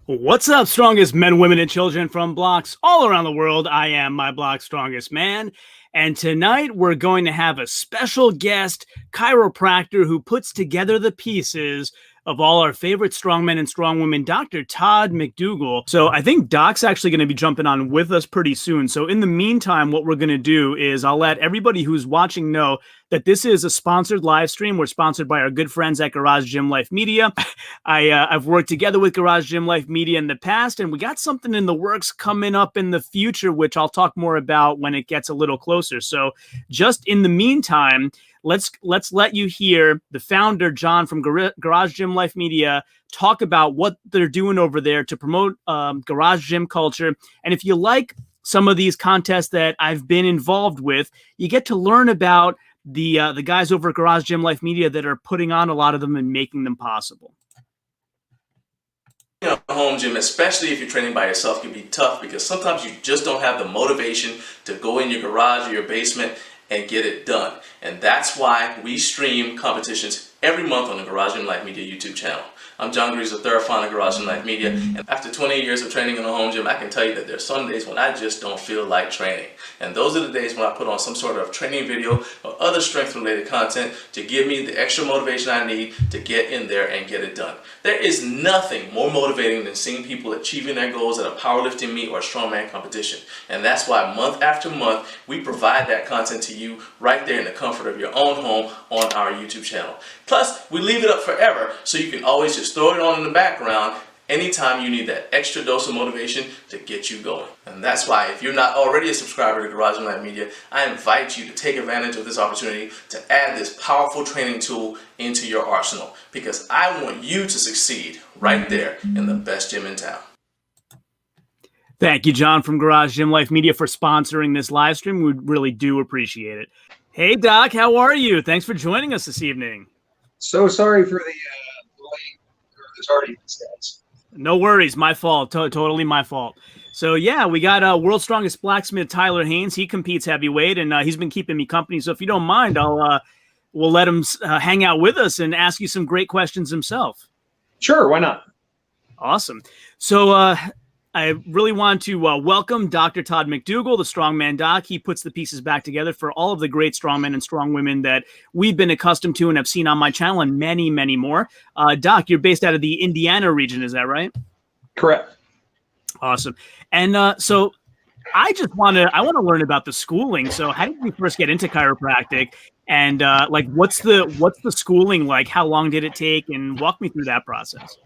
What's up, strongest men, women, and children from blocks all around the world? I am my block's strongest man. And tonight we're going to have a special guest chiropractor who puts together the pieces of all our favorite strongmen and strongwomen, Dr. Todd McDougle. So I think Doc's actually going to be jumping on with us pretty soon. So in the meantime, what we're going to do is I'll let everybody who's watching know that this is a sponsored live stream. We're sponsored by our good friends at Garage Gym Life Media. I've worked together with Garage Gym Life Media in the past, and we got something in the works coming up in the future, which I'll talk more about when it gets a little closer. So just in the meantime, let's let you hear the founder, John, from Garage Gym Life Media, talk about what they're doing over there to promote garage gym culture. And if you like some of these contests that I've been involved with, you get to learn about the guys over at Garage Gym Life Media that are putting on a lot of them and making them possible. Home gym, especially if you're training by yourself, can be tough because sometimes you just don't have the motivation to go in your garage or your basement and get it done. And that's why we stream competitions every month on the Garage Gym Life Media YouTube channel. I'm John Greaves, the third founder of Garage Gym Life Media, and after 28 years of training in a home gym, I can tell you that there's some days when I just don't feel like training. And those are the days when I put on some sort of training video or other strength-related content to give me the extra motivation I need to get in there and get it done. There is nothing more motivating than seeing people achieving their goals at a powerlifting meet or a strongman competition. And that's why month after month, we provide that content to you right there in the comfort of your own home on our YouTube channel. Plus, we leave it up forever so you can always just throw it on in the background anytime you need that extra dose of motivation to get you going. And that's why if you're not already a subscriber to Garage Gym Life Media, I invite you to take advantage of this opportunity to add this powerful training tool into your arsenal, because I want you to succeed right there in the best gym in town. Thank you, John, from Garage Gym Life Media, for sponsoring this live stream. We really do appreciate it. Hey, Doc, how are you? Thanks for joining us this evening. So sorry for the late or the tardiness, guys. No worries. My fault. Totally my fault. So, yeah, we got world's strongest blacksmith, Tyler Haynes. He competes heavyweight, and he's been keeping me company. So if you don't mind, we'll let him hang out with us and ask you some great questions himself. Sure, why not? Awesome. So I really want to welcome Dr. Todd McDougle, the Strongman Doc. He puts the pieces back together for all of the great strongmen and strongwomen that we've been accustomed to and have seen on my channel, and many, many more. Doc, you're based out of the Indiana region, is that right? Correct. Awesome. And so I want to learn about the schooling. So how did you first get into chiropractic? And what's the schooling like? How long did it take? And walk me through that process.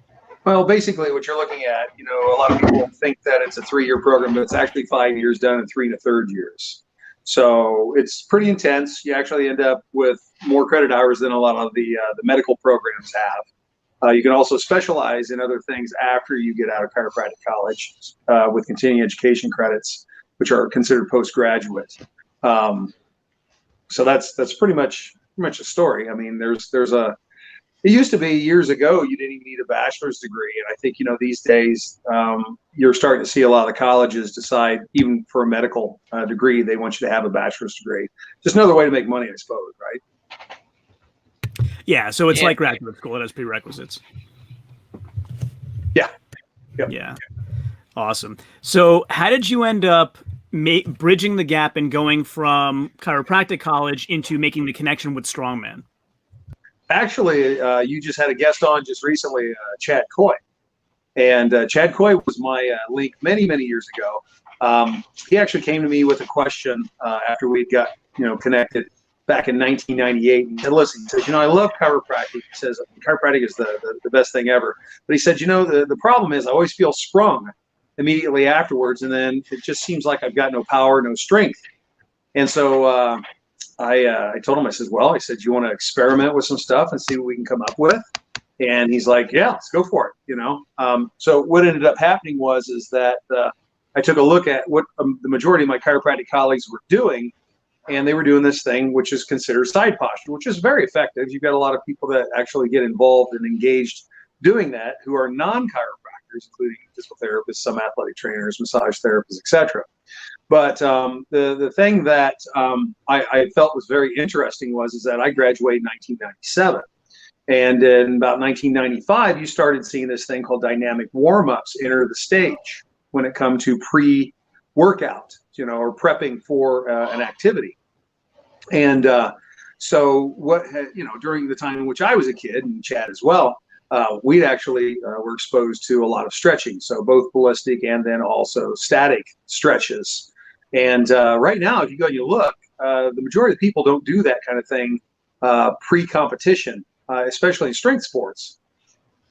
Well, basically what you're looking at, a lot of people think that it's a 3-year program, but it's actually 5 years done in 3 1/3 years. So it's pretty intense. You actually end up with more credit hours than a lot of the medical programs have. You can also specialize in other things after you get out of chiropractic college with continuing education credits, which are considered postgraduate. So that's pretty much a story. I mean, it used to be years ago, you didn't even need a bachelor's degree. And I think, these days, you're starting to see a lot of colleges decide, even for a medical degree, they want you to have a bachelor's degree. Just another way to make money, I suppose, right? Yeah, so it's like graduate school. It has prerequisites. Yeah. Yep. Yeah. Awesome. So how did you end up bridging the gap and going from chiropractic college into making the connection with strongman? Actually, you just had a guest on just recently, Chad Coy. And Chad Coy was my link many, many years ago. He actually came to me with a question after we got, connected back in 1998. He said, listen, he says, I love chiropractic. He says, chiropractic is the best thing ever. But he said, the problem is I always feel sprung immediately afterwards. And then it just seems like I've got no power, no strength. And so I told him, I said, you want to experiment with some stuff and see what we can come up with? And he's like, yeah, let's go for it. So what ended up happening is that I took a look at what the majority of my chiropractic colleagues were doing, and they were doing this thing, which is considered side posture, which is very effective. You've got a lot of people that actually get involved and engaged doing that who are non-chiropractors, including physical therapists, some athletic trainers, massage therapists, etc. But the thing that I felt was very interesting is that I graduated in 1997. And in about 1995, you started seeing this thing called dynamic warm-ups enter the stage when it comes to pre-workout, or prepping for an activity. And so during the time in which I was a kid, and Chad as well, we actually were exposed to a lot of stretching. So both ballistic and then also static stretches. And right now, if you go and you look, the majority of people don't do that kind of thing pre-competition, especially in strength sports.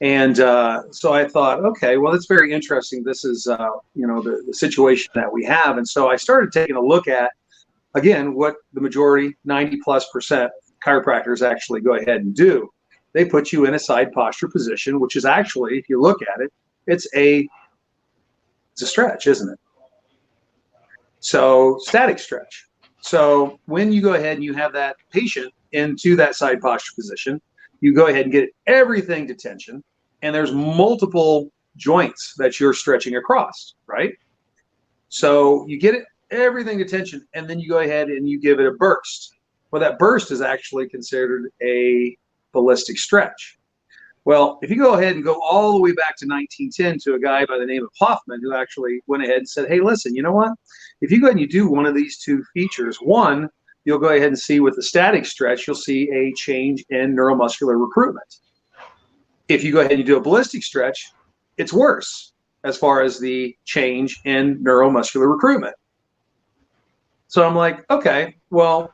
And so I thought, okay, well, that's very interesting. This is, the situation that we have. And so I started taking a look at, again, what the majority, 90+% chiropractors actually go ahead and do. They put you in a side posture position, which is actually, if you look at it, it's a stretch, isn't it? So static stretch. So when you go ahead and you have that patient into that side posture position, you go ahead and get everything to tension, and there's multiple joints that you're stretching across, right? So you get it, everything to tension, and then you go ahead and you give it a burst. Well, that burst is actually considered a ballistic stretch. Well, if you go ahead and go all the way back to 1910 to a guy by the name of Hoffman, who actually went ahead and said, hey, listen, you know what? If you go ahead and you do one of these two features, one, you'll go ahead and see with the static stretch, you'll see a change in neuromuscular recruitment. If you go ahead and you do a ballistic stretch, it's worse as far as the change in neuromuscular recruitment. So I'm like, okay, well,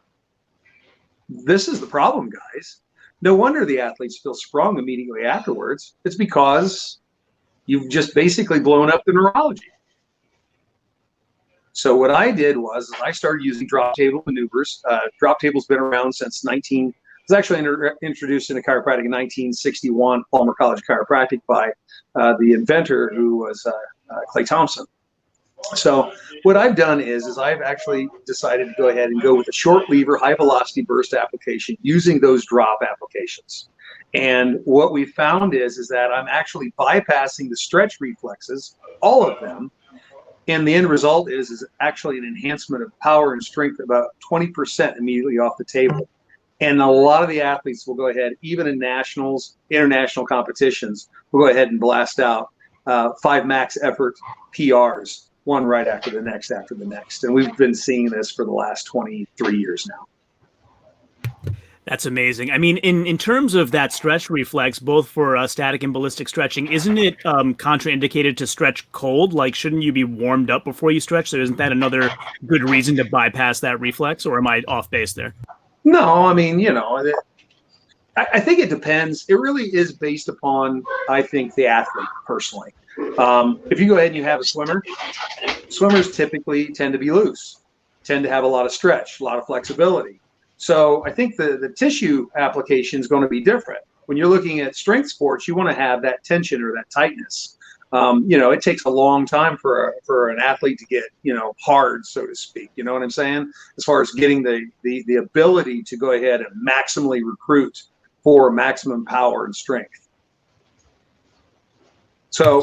this is the problem, guys. No wonder the athletes feel sprung immediately afterwards. It's because you've just basically blown up the neurology. So what I did was I started using drop table maneuvers. Drop table's been around since it was actually introduced into chiropractic in 1961, Palmer College Chiropractic, by the inventor, who was Clay Thompson. So what I've done is I've actually decided to go ahead and go with a short lever, high velocity burst application using those drop applications. And what we found is that I'm actually bypassing the stretch reflexes, all of them. And the end result is actually an enhancement of power and strength about 20% immediately off the table. And a lot of the athletes will go ahead, even in nationals, international competitions, will go ahead and blast out 5 max effort PRs, one right after the next. And we've been seeing this for the last 23 years now. That's amazing. I mean, in terms of that stretch reflex, both for static and ballistic stretching, isn't it contraindicated to stretch cold? Like, shouldn't you be warmed up before you stretch? So isn't that another good reason to bypass that reflex, or am I off base there? No, I mean, I think it depends. It really is based upon, I think, the athlete personally. If you go ahead and you have a swimmer, swimmers typically tend to be loose, tend to have a lot of stretch, a lot of flexibility. So I think the tissue application is going to be different. When you're looking at strength sports, you want to have that tension or that tightness. It takes a long time for an athlete to get, hard, so to speak. You know what I'm saying? As far as getting the ability to go ahead and maximally recruit for maximum power and strength. So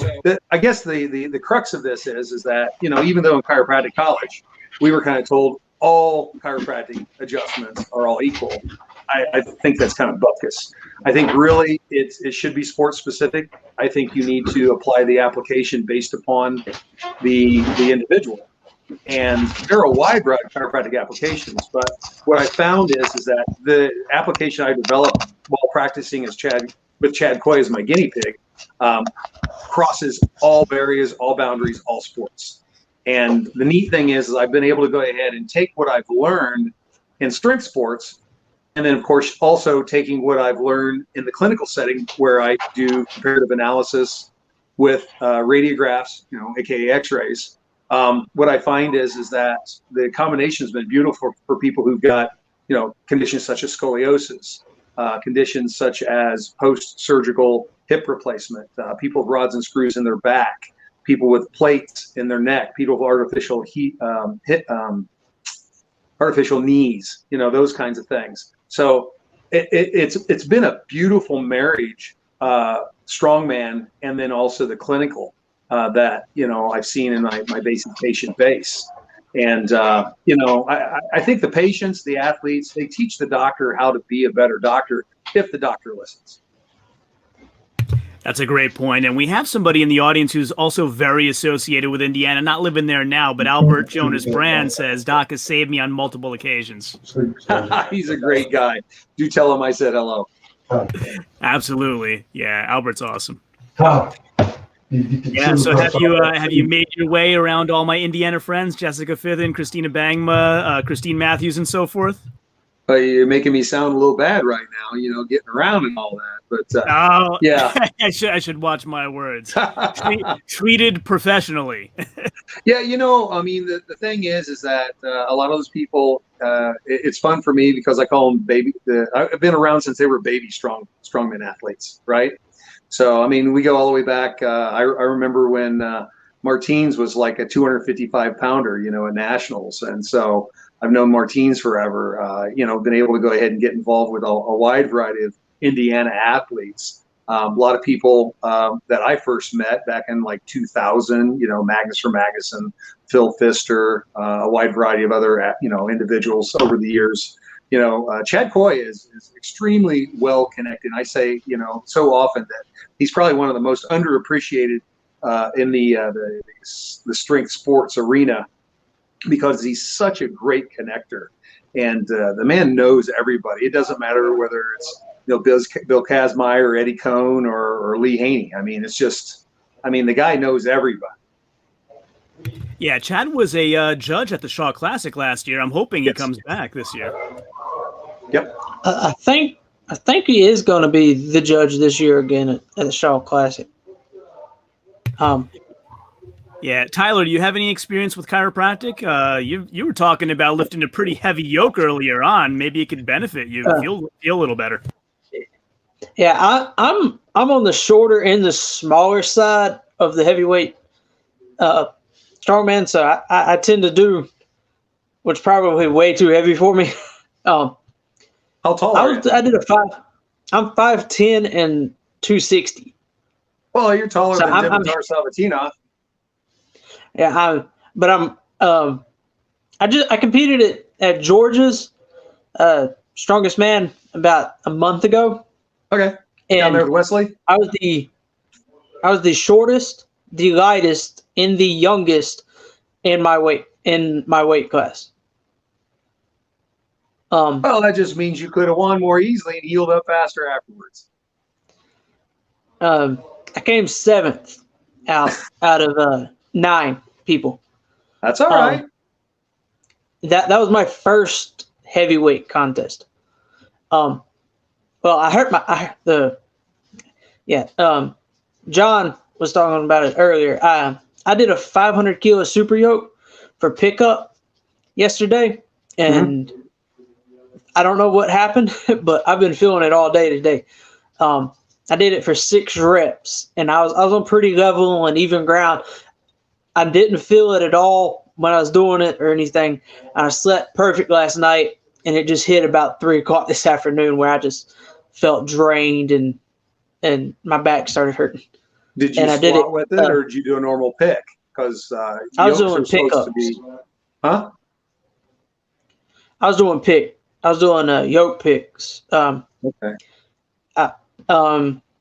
I guess the crux of this is that, even though in chiropractic college, we were kind of told all chiropractic adjustments are all equal, I think that's kind of bogus. I think really it should be sports specific. I think you need to apply the application based upon the individual. And there are a wide variety of chiropractic applications, but what I found is that the application I developed while practicing with Chad Coy as my guinea pig crosses all areas, all boundaries, all sports. And the neat thing is I've been able to go ahead and take what I've learned in strength sports, and then of course also taking what I've learned in the clinical setting where I do comparative analysis with radiographs, aka X-rays. What I find is that the combination has been beautiful for people who've got, conditions such as scoliosis, conditions such as post-surgical hip replacement, people with rods and screws in their back, people with plates in their neck, people with artificial knees, those kinds of things. So it's been a beautiful marriage, strongman, and then also the clinical that I've seen in my basic patient base. And I think the patients, the athletes, they teach the doctor how to be a better doctor if the doctor listens. That's a great point. And we have somebody in the audience who's also very associated with Indiana, not living there now, but Albert Jonas Brand says Doc has saved me on multiple occasions. He's a great guy. Do tell him I said hello. Absolutely. Yeah, Albert's awesome. Yeah, so have you made your way around all my Indiana friends, Jessica Fithen, Christina Bangma, Christine Matthews, and so forth? You're making me sound a little bad right now, getting around and all that. But yeah, I should watch my words. Treated professionally. Yeah, I mean, the thing is that a lot of those people, it's fun for me because I call them baby. I've been around since they were baby strongman athletes, right? So I mean, we go all the way back. I remember when Martins was like a 255 pounder, at nationals, and so I've known Martins forever. Been able to go ahead and get involved with a wide variety of Indiana athletes. A lot of people that I first met back in like 2000, Magnus from Magnuson, Phil Pfister, a wide variety of other, individuals over the years. Chad Coy is extremely well connected. I say, so often that he's probably one of the most underappreciated in the strength sports arena because he's such a great connector. And the man knows everybody. It doesn't matter whether it's Bill Kazmaier or Eddie Cohn or Lee Haney. I mean, the guy knows everybody. Yeah, Chad was a judge at the Shaw Classic last year. I'm hoping he comes back this year. Yep. I think he is going to be the judge this year again at the Shaw Classic. Yeah, Tyler, do you have any experience with chiropractic? You were talking about lifting a pretty heavy yoke earlier on. Maybe it could benefit you. Feel a little better. Yeah, I'm on the shorter and the smaller side of the heavyweight strongman, so I tend to do what's probably way too heavy for me. How tall are you? I'm 5'10" and 260. Well, you're taller than Dimitar Salvatino. Yeah, I competed at Georgia's Strongest Man about a month ago. Okay. Down there with Wesley? I was the shortest, the lightest, and the youngest in my weight class. Well, that just means you could have won more easily and healed up faster afterwards. I came 7th out of 9 people. That's all right. That was my first heavyweight contest. Well, I hurt John was talking about it earlier. I did a 500 kilo super yoke for pickup yesterday, and I don't know what happened, but I've been feeling it all day today. I did it for 6 reps, and I was on pretty level and even ground. I didn't feel it at all when I was doing it or anything. I slept perfect last night, and it just hit about 3 o'clock this afternoon where I just felt drained and my back started hurting. Did you squat with it, or did you do a normal pick? Because I was doing pickups. Huh? I was doing yoke picks. Okay.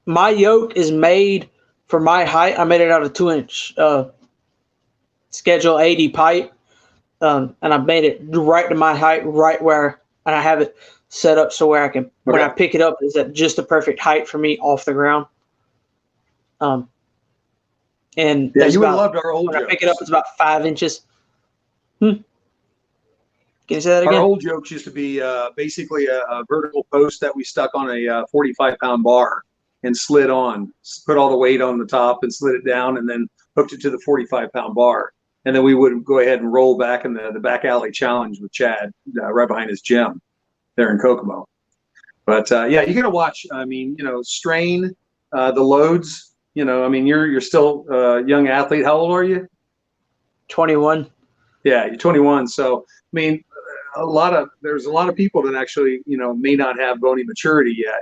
My yoke is made for my height. I made it out of 2-inch Schedule 80 pipe, and I made it right to my height, right where, and I have it set up so where I can, when I pick it up, it's at just the perfect height for me off the ground. And yeah, you would have loved our old when jokes. I pick it up, it's about 5 inches. Can you say that again? Our old jokes used to be basically a vertical post that we stuck on a 45-pound bar and slid on, put all the weight on the top and slid it down, and then hooked it to the 45-pound bar. And then we would go ahead and roll back in the back alley challenge with Chad right behind his gym there in Kokomo. But yeah, you got to watch. I mean, strain the loads. I mean, you're still a young athlete. How old are you? 21. Yeah, you're 21. So I mean, there's a lot of people that actually may not have bony maturity yet.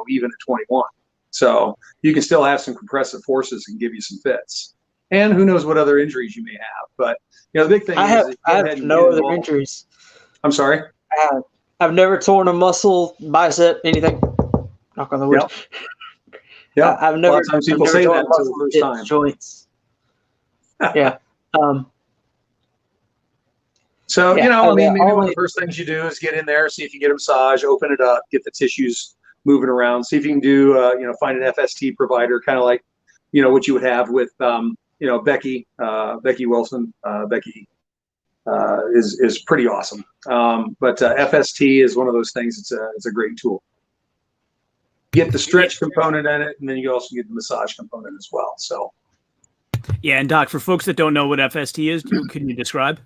Even at 21. So you can still have some compressive forces and give you some fits. And who knows what other injuries you may have. But the big thing I have no other injuries. I'm sorry? I've never torn a muscle, bicep, anything. Knock on the wood. Yep. Yeah, I've a never, lot of times people I've never say torn that until the muscles, first hit time. joints. Yeah. So, Yeah, you know, I mean, maybe one of only the first things you do is get in there, see if you get a massage, open it up, get the tissues moving around, see if you can do, you know, find an FST provider, kind of like, you know, what you would have with, you know, Becky Wilson. Becky is pretty awesome. But FST is one of those things. It's a great tool. Get the stretch component in it, and then you also get the massage component as well. So, Yeah, and Doc, for folks that don't know what FST is, can you describe?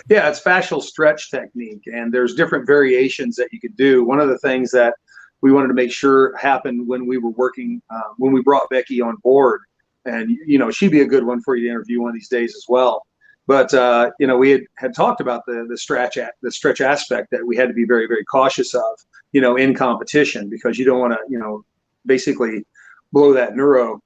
yeah, it's fascial stretch technique, and there's different variations that you could do. One of the things that we wanted to make sure happened when we were working, when we brought Becky on board, and you know, she'd be a good one for you to interview one of these days as well. But you know, we had talked about the stretch aspect that we had to be very, very cautious of, you know, in competition, because you don't want to, you know, basically blow that neuro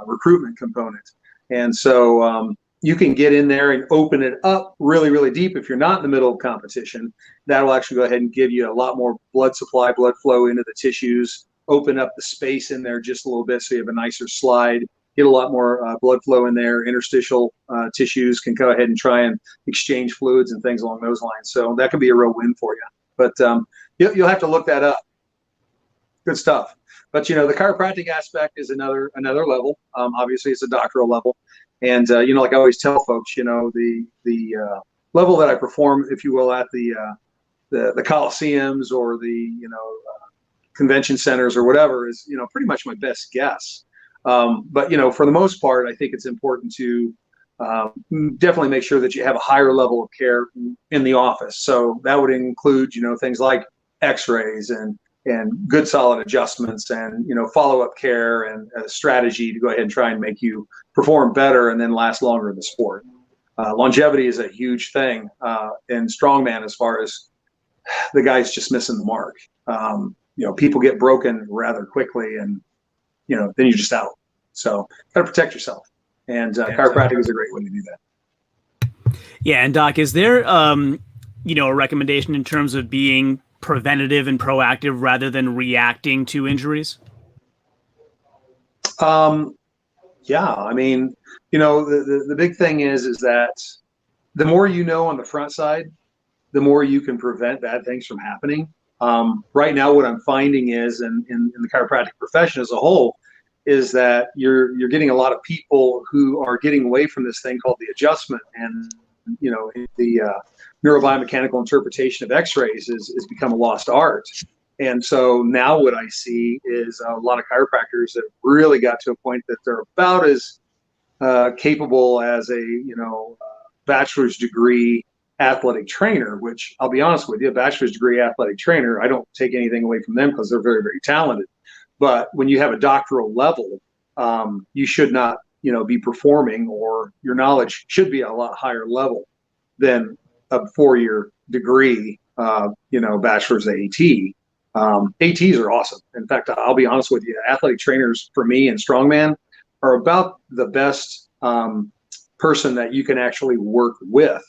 recruitment component. And so you can get in there and open it up really, really deep. If you're not in the middle of competition, that'll actually go ahead and give you a lot more blood supply, blood flow into the tissues, open up the space in there just a little bit so you have a nicer slide, get a lot more blood flow in there. Interstitial tissues can go ahead and try and exchange fluids and things along those lines. So that can be a real win for you. But you'll have to look that up. Good stuff. But, you know, the chiropractic aspect is another level. Obviously, it's a doctoral level. And, you know, like I always tell folks, you know, the level that I perform, if you will, at the Coliseums or the, you know, convention centers or whatever is, you know, pretty much my best guess. But, you know, for the most part, I think it's important to definitely make sure that you have a higher level of care in the office. So that would include, you know, things like x-rays and good solid adjustments and, you know, follow-up care and a strategy to go ahead and try and make you perform better and then last longer in the sport. Longevity is a huge thing in strongman as far as the guy's just missing the mark. You know, people get broken rather quickly and, you know, then you're just out. So got to protect yourself. And chiropractic is a great way to do that. Yeah, and Doc, is there, you know, a recommendation in terms of being preventative and proactive rather than reacting to injuries? Yeah, I mean, you know, the big thing is that the more you know on the front side, the more you can prevent bad things from happening. Right now, what I'm finding is, in the chiropractic profession as a whole, is that you're getting a lot of people who are getting away from this thing called the adjustment, and you know, the neurobiomechanical interpretation of X-rays is become a lost art. And so now what I see is a lot of chiropractors that really got to a point that they're about as capable as a, you know, bachelor's degree athletic trainer, which I'll be honest with you, a bachelor's degree athletic trainer, I don't take anything away from them because they're very, very talented. But when you have a doctoral level, you should not, you know, be performing, or your knowledge should be a lot higher level than a 4-year degree, you know, bachelor's AT. ATs are awesome. In fact, I'll be honest with you, athletic trainers for me and strongman are about the best person that you can actually work with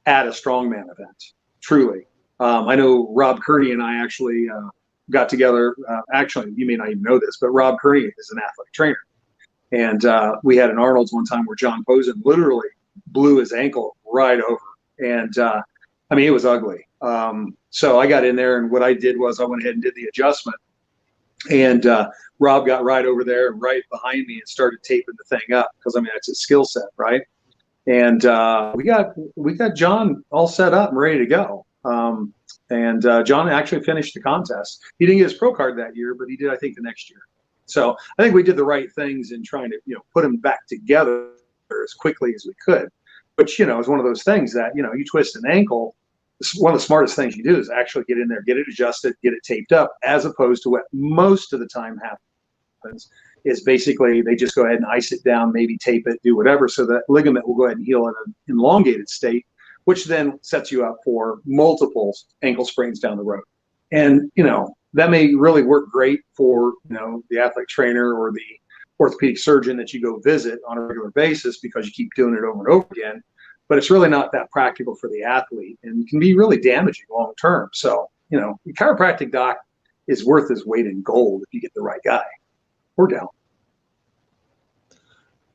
at a strongman event, truly. I know Rob Kearney and I actually got together. Actually, you may not even know this, but Rob Kearney is an athletic trainer. And we had an Arnold's one time where John Posen literally blew his ankle right over. And I mean, it was ugly. So I got in there, and what I did was I went ahead and did the adjustment. And Rob got right over there and right behind me and started taping the thing up, because I mean, that's his skill set, right? And we got John all set up and ready to go. And John actually finished the contest. He didn't get his pro card that year, but he did, I think, the next year. So I think we did the right things in trying to, you know, put him back together as quickly as we could. But, you know, it's one of those things that, you know, you twist an ankle, one of the smartest things you do is actually get in there, get it adjusted, get it taped up, as opposed to what most of the time happens is basically they just go ahead and ice it down, maybe tape it, do whatever, so that ligament will go ahead and heal in an elongated state, which then sets you up for multiple ankle sprains down the road. And, you know, that may really work great for, you know, the athletic trainer or the orthopedic surgeon that you go visit on a regular basis because you keep doing it over and over again. But it's really not that practical for the athlete and can be really damaging long term. So, you know, the chiropractic doc is worth his weight in gold if you get the right guy. or down.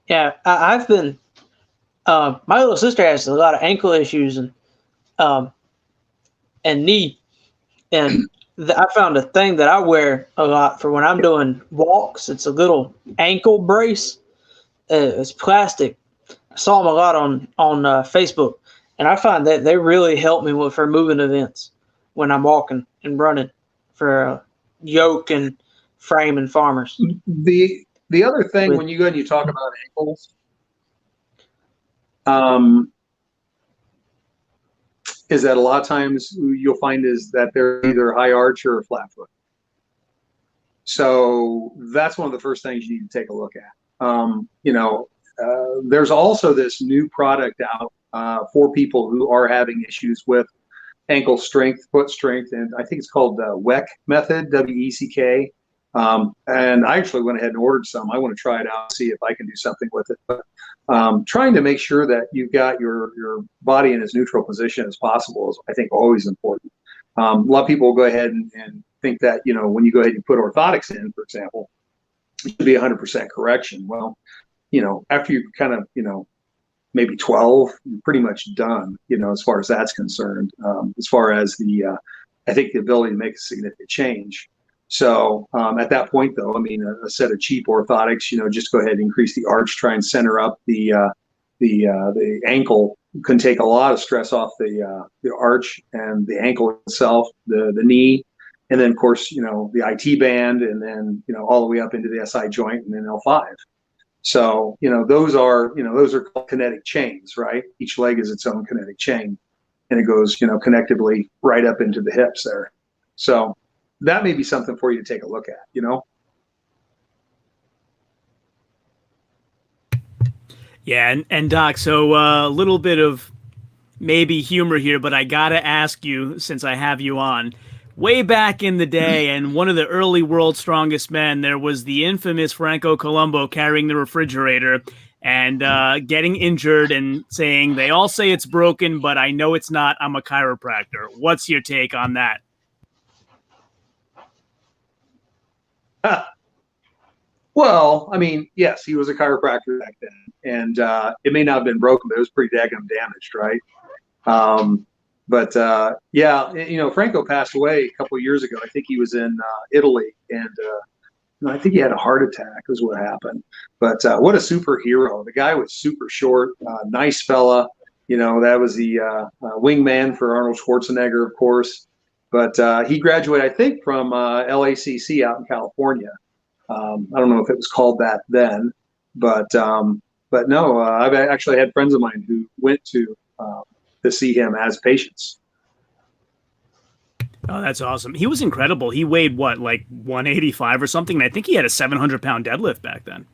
Yeah, I've been. My little sister has a lot of ankle issues and knee, and I found a thing that I wear a lot for when I'm doing walks. It's a little ankle brace. It's plastic. I saw them a lot on Facebook, and I find that they really help me for moving events when I'm walking and running for yoke and frame and farmers. The other thing when you go and you talk about ankles, is that a lot of times you'll find is that they're either high arch or a flat foot. So that's one of the first things you need to take a look at. There's also this new product out for people who are having issues with ankle strength, foot strength, and I think it's called the WECK method, W-E-C-K. And I actually went ahead and ordered some. I want to try it out, see if I can do something with it. But trying to make sure that you've got your body in as neutral position as possible is, I think, always important. A lot of people will go ahead and think that, when you go ahead and put orthotics in, for example, it should be 100% correction. Well, after you kind of, maybe 12, you're pretty much done, as far as that's concerned. As far as I think the ability to make a significant change. So at that point, though, I mean, a set of cheap orthotics, just go ahead and increase the arch, try and center up the ankle. Can take a lot of stress off the arch and the ankle itself, the knee, and then of course, the IT band, and then all the way up into the SI joint and then L5. So those are called kinetic chains, right? Each leg is its own kinetic chain, and it goes connectively right up into the hips there. So that may be something for you to take a look at, Yeah, and Doc, so a little bit of maybe humor here, but I gotta ask you, since I have you on, way back in the day, and one of the early world's strongest men, there was the infamous Franco Columbo carrying the refrigerator and getting injured and saying, "They all say it's broken, but I know it's not. I'm a chiropractor." What's your take on that? Well, I mean, yes, he was a chiropractor back then, and it may not have been broken, but it was pretty daggum damaged, right? Yeah, Franco passed away a couple of years ago. I think he was in Italy, and I think he had a heart attack is what happened. But what a superhero. The guy was super short, nice fella. That was the wingman for Arnold Schwarzenegger, of course. But he graduated, I think, from LACC out in California. I don't know if it was called that then, but no, I've actually had friends of mine who went to see him as patients. Oh, that's awesome. He was incredible. He weighed what, like 185 or something? And I think he had a 700-pound deadlift back then.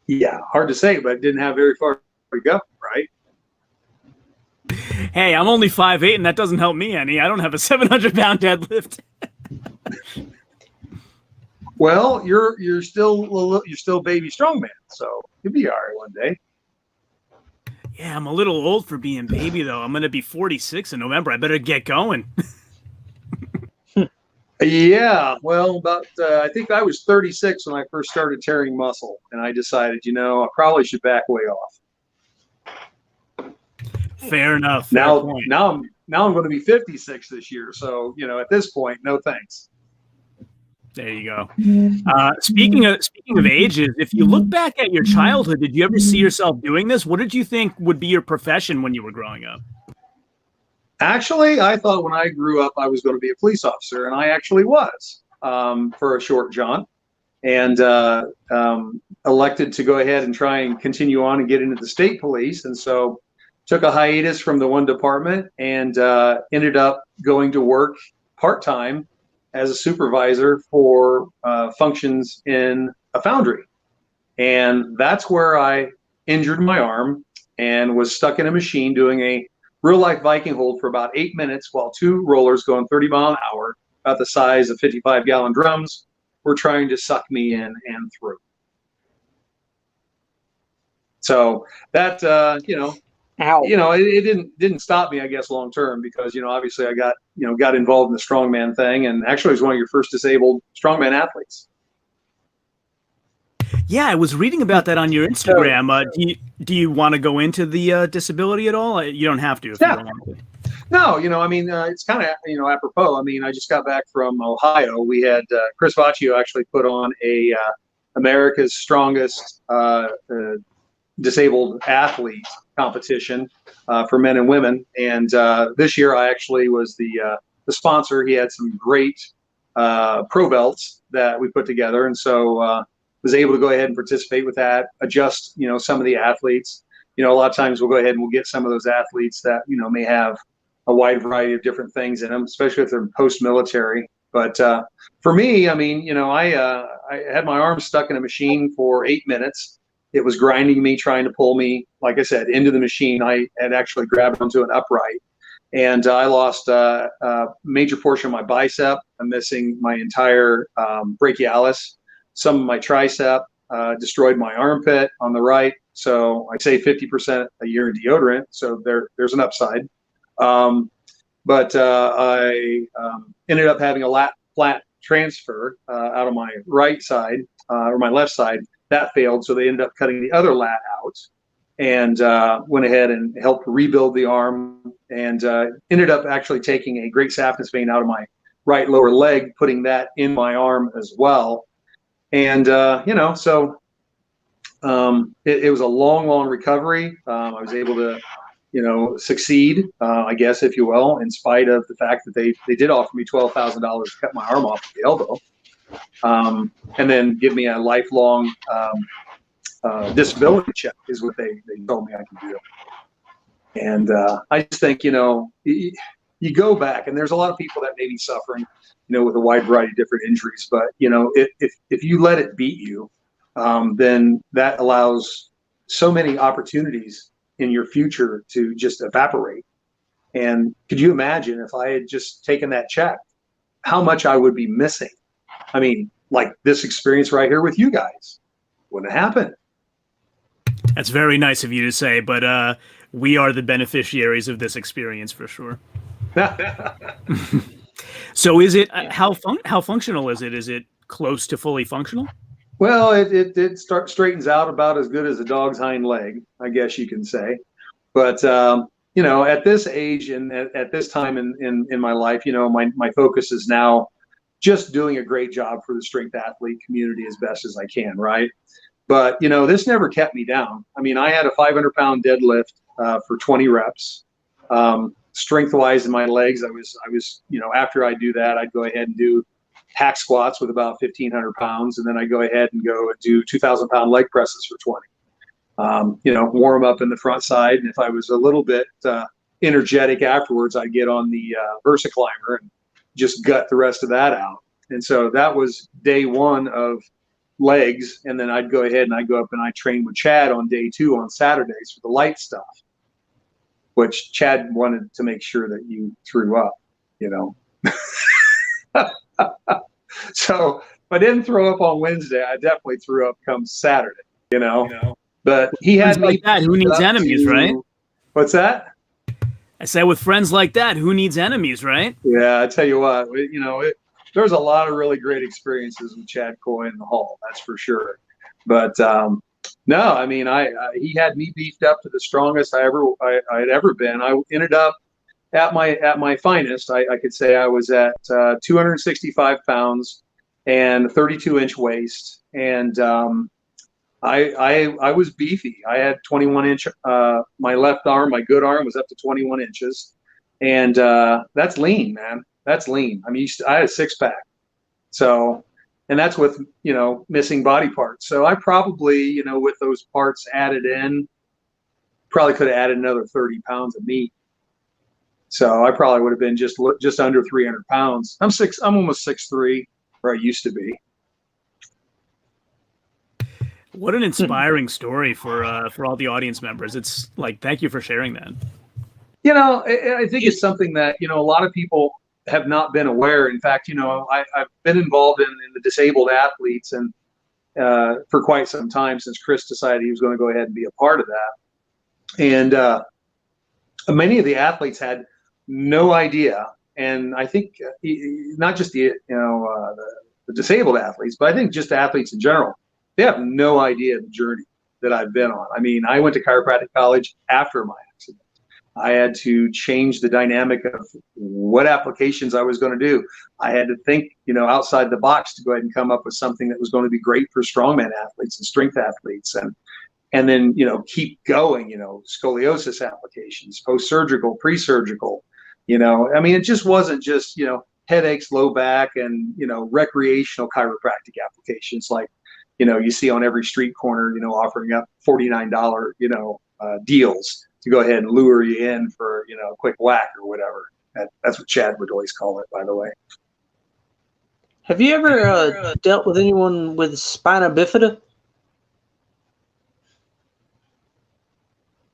Yeah, hard to say, but didn't have very far to go, right? Hey, I'm only 5'8", and that doesn't help me any. I don't have a 700-pound deadlift. Well, you're still baby strongman, so you'll be all right one day. Yeah, I'm a little old for being baby, though. I'm going to be 46 in November. I better get going. Yeah, well, about I think I was 36 when I first started tearing muscle, and I decided, I probably should back way off. Fair enough. Now I'm going to be 56 this year, so at this point, no thanks. There you go. Speaking of ages, if you look back at your childhood, did you ever see yourself doing this? What did you think would be your profession when you were growing up? Actually, I thought when I grew up I was going to be a police officer, and I actually was for a short jaunt, and elected to go ahead and try and continue on and get into the state police, and so took a hiatus from the one department and ended up going to work part-time as a supervisor for functions in a foundry. And that's where I injured my arm and was stuck in a machine doing a real-life Viking hold for about 8 minutes while two rollers going 30 mile an hour, about the size of 55-gallon drums, were trying to suck me in and through. So that, Ow. it didn't stop me, I guess, long term, because obviously I got involved in the strongman thing, and actually was one of your first disabled strongman athletes. Yeah, I was reading about that on your Instagram. Do you want to go into the disability at all? You don't have to if you don't want to. No, it's kind of, apropos. I mean, I just got back from Ohio. We had Chris Vaccio actually put on a America's Strongest Disabled Athlete competition for men and women. And this year I actually was the sponsor. He had some great pro belts that we put together. And so was able to go ahead and participate with that, adjust, some of the athletes. A lot of times we'll go ahead and we'll get some of those athletes that, may have a wide variety of different things in them, especially if they're post-military. But for me, I mean, I had my arm stuck in a machine for 8 minutes. It was grinding me, trying to pull me, like I said, into the machine. I had actually grabbed onto an upright, and I lost a major portion of my bicep. I'm missing my entire brachialis, some of my tricep, destroyed my armpit on the right. So I say 50% a year in deodorant. So there's an upside. But I ended up having a flat transfer out of my right side or my left side. That failed, so they ended up cutting the other lat out, and went ahead and helped rebuild the arm, and ended up actually taking a great saphenous vein out of my right lower leg, putting that in my arm as well. And so it was a long recovery. I was able to succeed, I guess, if you will, in spite of the fact that they did offer me $12,000 to cut my arm off at the elbow, and then give me a lifelong disability check is what they told me I could do. And I just think, you go back, and there's a lot of people that may be suffering, with a wide variety of different injuries, but, if you let it beat you, then that allows so many opportunities in your future to just evaporate. And could you imagine if I had just taken that check, how much I would be missing? I mean, like this experience right here with you guys wouldn't happen. That's very nice of you to say, but we are the beneficiaries of this experience for sure. So is it, how functional is it? Is it close to fully functional? Well, it straightens out about as good as a dog's hind leg, I guess you can say. But, at this age and at this time in my life, my focus is now just doing a great job for the strength athlete community as best as I can, right? But, this never kept me down. I mean, I had a 500-pound deadlift for 20 reps. Strength-wise in my legs, I was, after I do that, I'd go ahead and do hack squats with about 1,500 pounds, and then I go ahead and go and do 2,000-pound leg presses for 20. Warm up in the front side, and if I was a little bit energetic afterwards, I'd get on the VersaClimber and just gut the rest of that out. And so that was day one of legs, and then I'd go ahead and I'd go up and I train with Chad on day 2 on Saturdays for the light stuff, which Chad wanted to make sure that you threw up, So if I didn't throw up on Wednesday, I definitely threw up come Saturday, But he had friends like that. Who needs enemies, right? What's that? I say with friends like that, who needs enemies, right? Yeah, I tell you what, there's a lot of really great experiences with Chad Coy in the hall, that's for sure. But no, I mean, he had me beefed up to the strongest I'd ever been. I ended up at my finest. I could say I was at 265 pounds and 32-inch waist, and I was beefy. I had 21-inch. My left arm, my good arm, was up to 21 inches, and that's lean, man. That's lean. I mean, I had a 6-pack. So, and that's with missing body parts. So I probably with those parts added in, probably could have added another 30 pounds of meat. So I probably would have been just under 300 pounds. I'm almost 6'3", where I used to be. What an inspiring story for all the audience members. It's like, thank you for sharing that. I think it's something that, a lot of people have not been aware. In fact, I've been involved in the disabled athletes and for quite some time, since Chris decided he was going to go ahead and be a part of that. And many of the athletes had no idea, and I think not just the the disabled athletes, but I think just athletes in general, they have no idea the journey that I've been on. I mean, I went to chiropractic college after my accident. I had to change the dynamic of what applications I was going to do. I had to think, outside the box to go ahead and come up with something that was going to be great for strongman athletes and strength athletes, and then keep going. Scoliosis applications, post-surgical, pre-surgical. I mean, it just wasn't just headaches, low back, and recreational chiropractic applications like you see on every street corner, offering up $49 deals to go ahead and lure you in for a quick whack or whatever. That's what Chad would always call it, by the way. Have you ever dealt with anyone with spina bifida?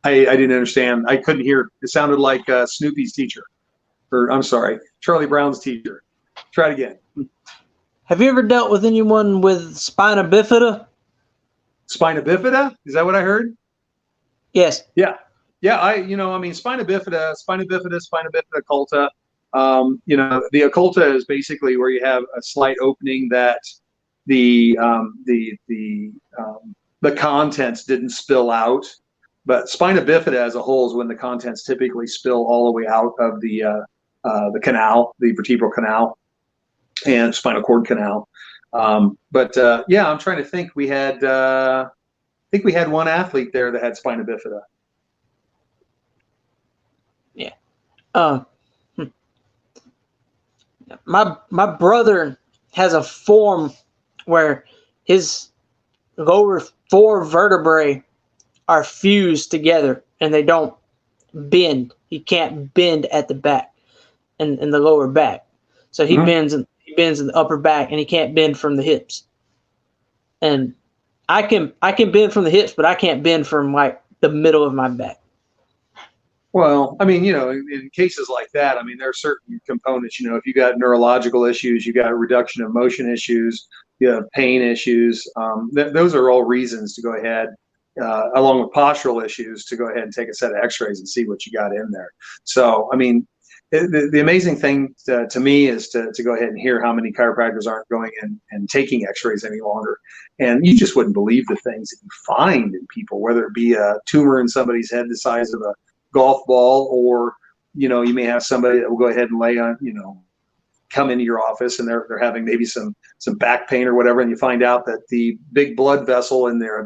I didn't understand. I couldn't hear. It sounded like Snoopy's teacher, or I'm sorry, Charlie Brown's teacher. Try it again. Have you ever dealt with anyone with spina bifida? Spina bifida? Is that what I heard? Yes. Yeah. I mean, spina bifida occulta. The occulta is basically where you have a slight opening that the contents didn't spill out. But spina bifida as a whole is when the contents typically spill all the way out of the canal, the vertebral canal, and spinal cord canal. I'm trying to think. We had one athlete there that had spina bifida. Yeah. My brother has a form where his lower 4 vertebrae are fused together and they don't bend. He can't bend at the back and in the lower back. So he bends in the upper back and he can't bend from the hips. And I can bend from the hips, but I can't bend from like the middle of my back. Well, I mean, in cases like that, I mean, there are certain components, if you got neurological issues, you got reduction of motion issues, you have pain issues. Those are all reasons to go ahead, along with postural issues, to go ahead and take a set of x-rays and see what you got in there. So, I mean, the amazing thing to me is to go ahead and hear how many chiropractors aren't going in and taking x-rays any longer. And you just wouldn't believe the things that you find in people, whether it be a tumor in somebody's head the size of a golf ball, or you may have somebody that will go ahead and lay on, come into your office and they're having maybe some back pain or whatever, and you find out that the big blood vessel in their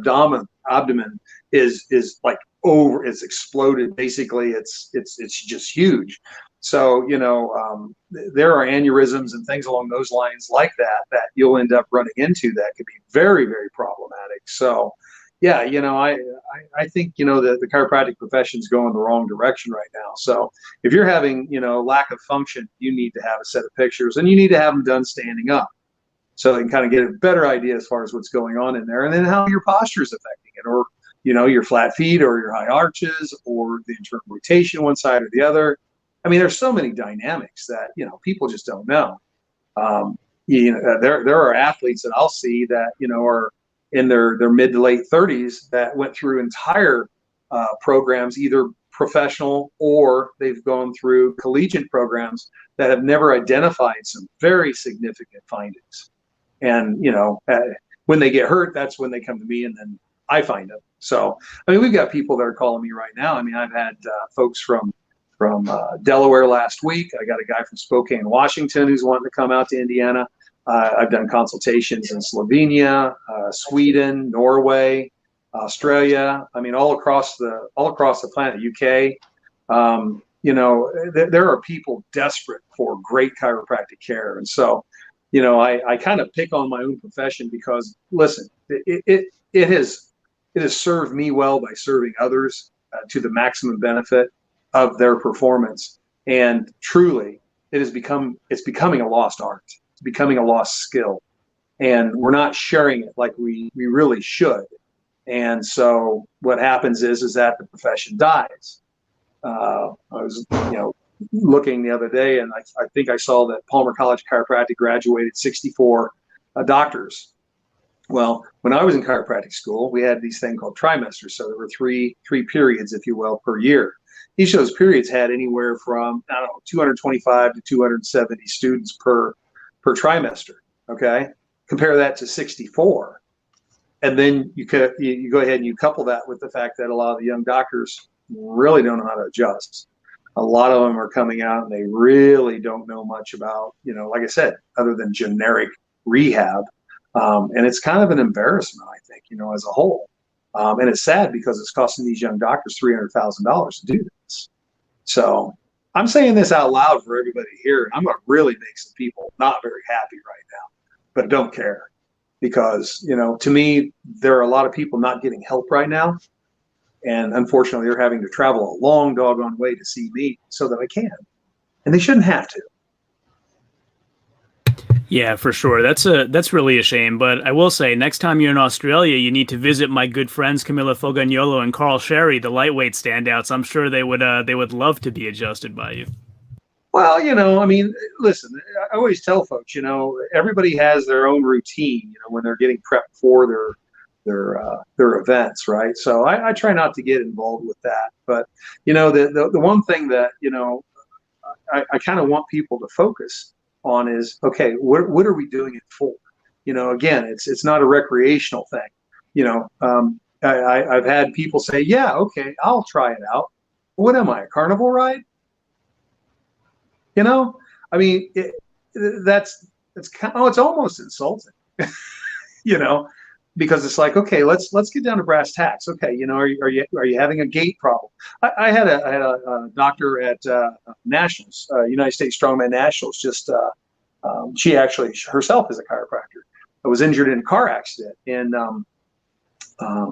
abdomen is like it's exploded. Basically, it's just huge. So there are aneurysms and things along those lines like that you'll end up running into that could be very, very problematic. So yeah, I think the chiropractic profession is going the wrong direction right now. So if you're having lack of function, you need to have a set of pictures, and you need to have them done standing up, so they can kind of get a better idea as far as what's going on in there, and then how your posture is affecting it, or your flat feet, or your high arches, or the internal rotation one side or the other. I mean, there's so many dynamics that people just don't know. There are athletes that I'll see that are in their mid to late 30s that went through entire programs, either professional or they've gone through collegiate programs that have never identified some very significant findings. And when they get hurt, that's when they come to me, and then I find them. So I mean, we've got people that are calling me right now. I mean, I've had folks from Delaware last week. I got a guy from Spokane, Washington, who's wanting to come out to Indiana. I've done consultations in Slovenia, Sweden, Norway, Australia. I mean, all across the planet, UK. There are people desperate for great chiropractic care, and so I kind of pick on my own profession because, listen, it has served me well by serving others to the maximum benefit of their performance, and truly, it's becoming a lost art. Becoming a lost skill, and we're not sharing it like we really should. And so what happens is that the profession dies. I was looking the other day, and I think I saw that Palmer College Chiropractic graduated 64 doctors. Well, when I was in chiropractic school, we had these things called trimesters, so there were three periods, if you will, per year. each of those periods had anywhere from, I don't know, 225 to 270 students per trimester. Okay, compare that to 64, and then you go ahead and you couple that with the fact that a lot of the young doctors really don't know how to adjust. A lot of them are coming out and they really don't know much about, like I said, other than generic rehab. And it's kind of an embarrassment, I think, as a whole. And it's sad because it's costing these young doctors $300,000 to do this. So I'm saying this out loud for everybody here, and I'm going to really make some people not very happy right now, but don't care. Because, to me, there are a lot of people not getting help right now. And unfortunately, they're having to travel a long doggone way to see me so that I can. And they shouldn't have to. Yeah, for sure. That's really a shame. But I will say, next time you're in Australia, you need to visit my good friends Camila Foganyolo and Carl Sherry, the lightweight standouts. I'm sure they would love to be adjusted by you. Well, listen, I always tell folks, everybody has their own routine, when they're getting prepped for their events, right? So I try not to get involved with that. But, the one thing that, I kind of want people to focus on is, okay, what are we doing it for? Again, it's not a recreational thing. I've had people say, yeah, okay, I'll try it out. What am I, a carnival ride? That's kind of, it's almost insulting, because it's like, okay, let's get down to brass tacks. Okay, are you having a gait problem? I had a doctor at Nationals, United States Strongman Nationals. She actually herself is a chiropractor. I was injured in a car accident in I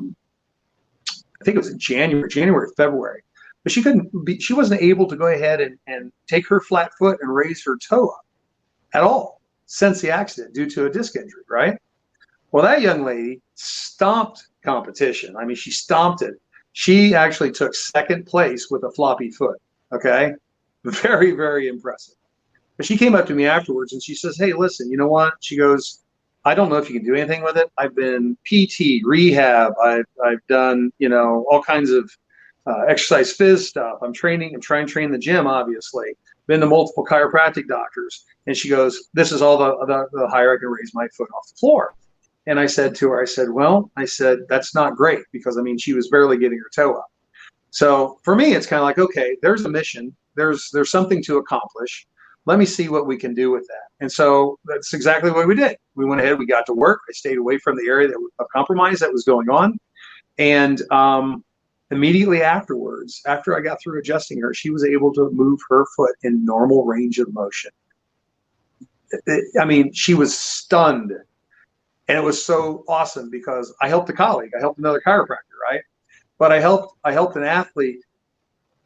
think it was in January, February. But she wasn't able to go ahead and take her flat foot and raise her toe up at all since the accident due to a disc injury, right? Well, that young lady stomped competition. I mean, she stomped it. She actually took second place with a floppy foot, okay? Very, very impressive. But she came up to me afterwards and she says, hey, listen, you know what? She goes, I don't know if you can do anything with it. I've been PT, rehab. I've done, all kinds of exercise phys stuff. I'm trying to train the gym, obviously. Been to multiple chiropractic doctors. And she goes, this is all the higher I can raise my foot off the floor. And I said to her, I said, that's not great, because she was barely getting her toe up. So for me, it's kind of like, okay, there's a mission. There's something to accomplish. Let me see what we can do with that. And so that's exactly what we did. We went ahead, we got to work. I stayed away from the area of compromise that was going on. And immediately afterwards, after I got through adjusting her, she was able to move her foot in normal range of motion. She was stunned. And it was so awesome because I helped a colleague. I helped another chiropractor, right? But I helped an athlete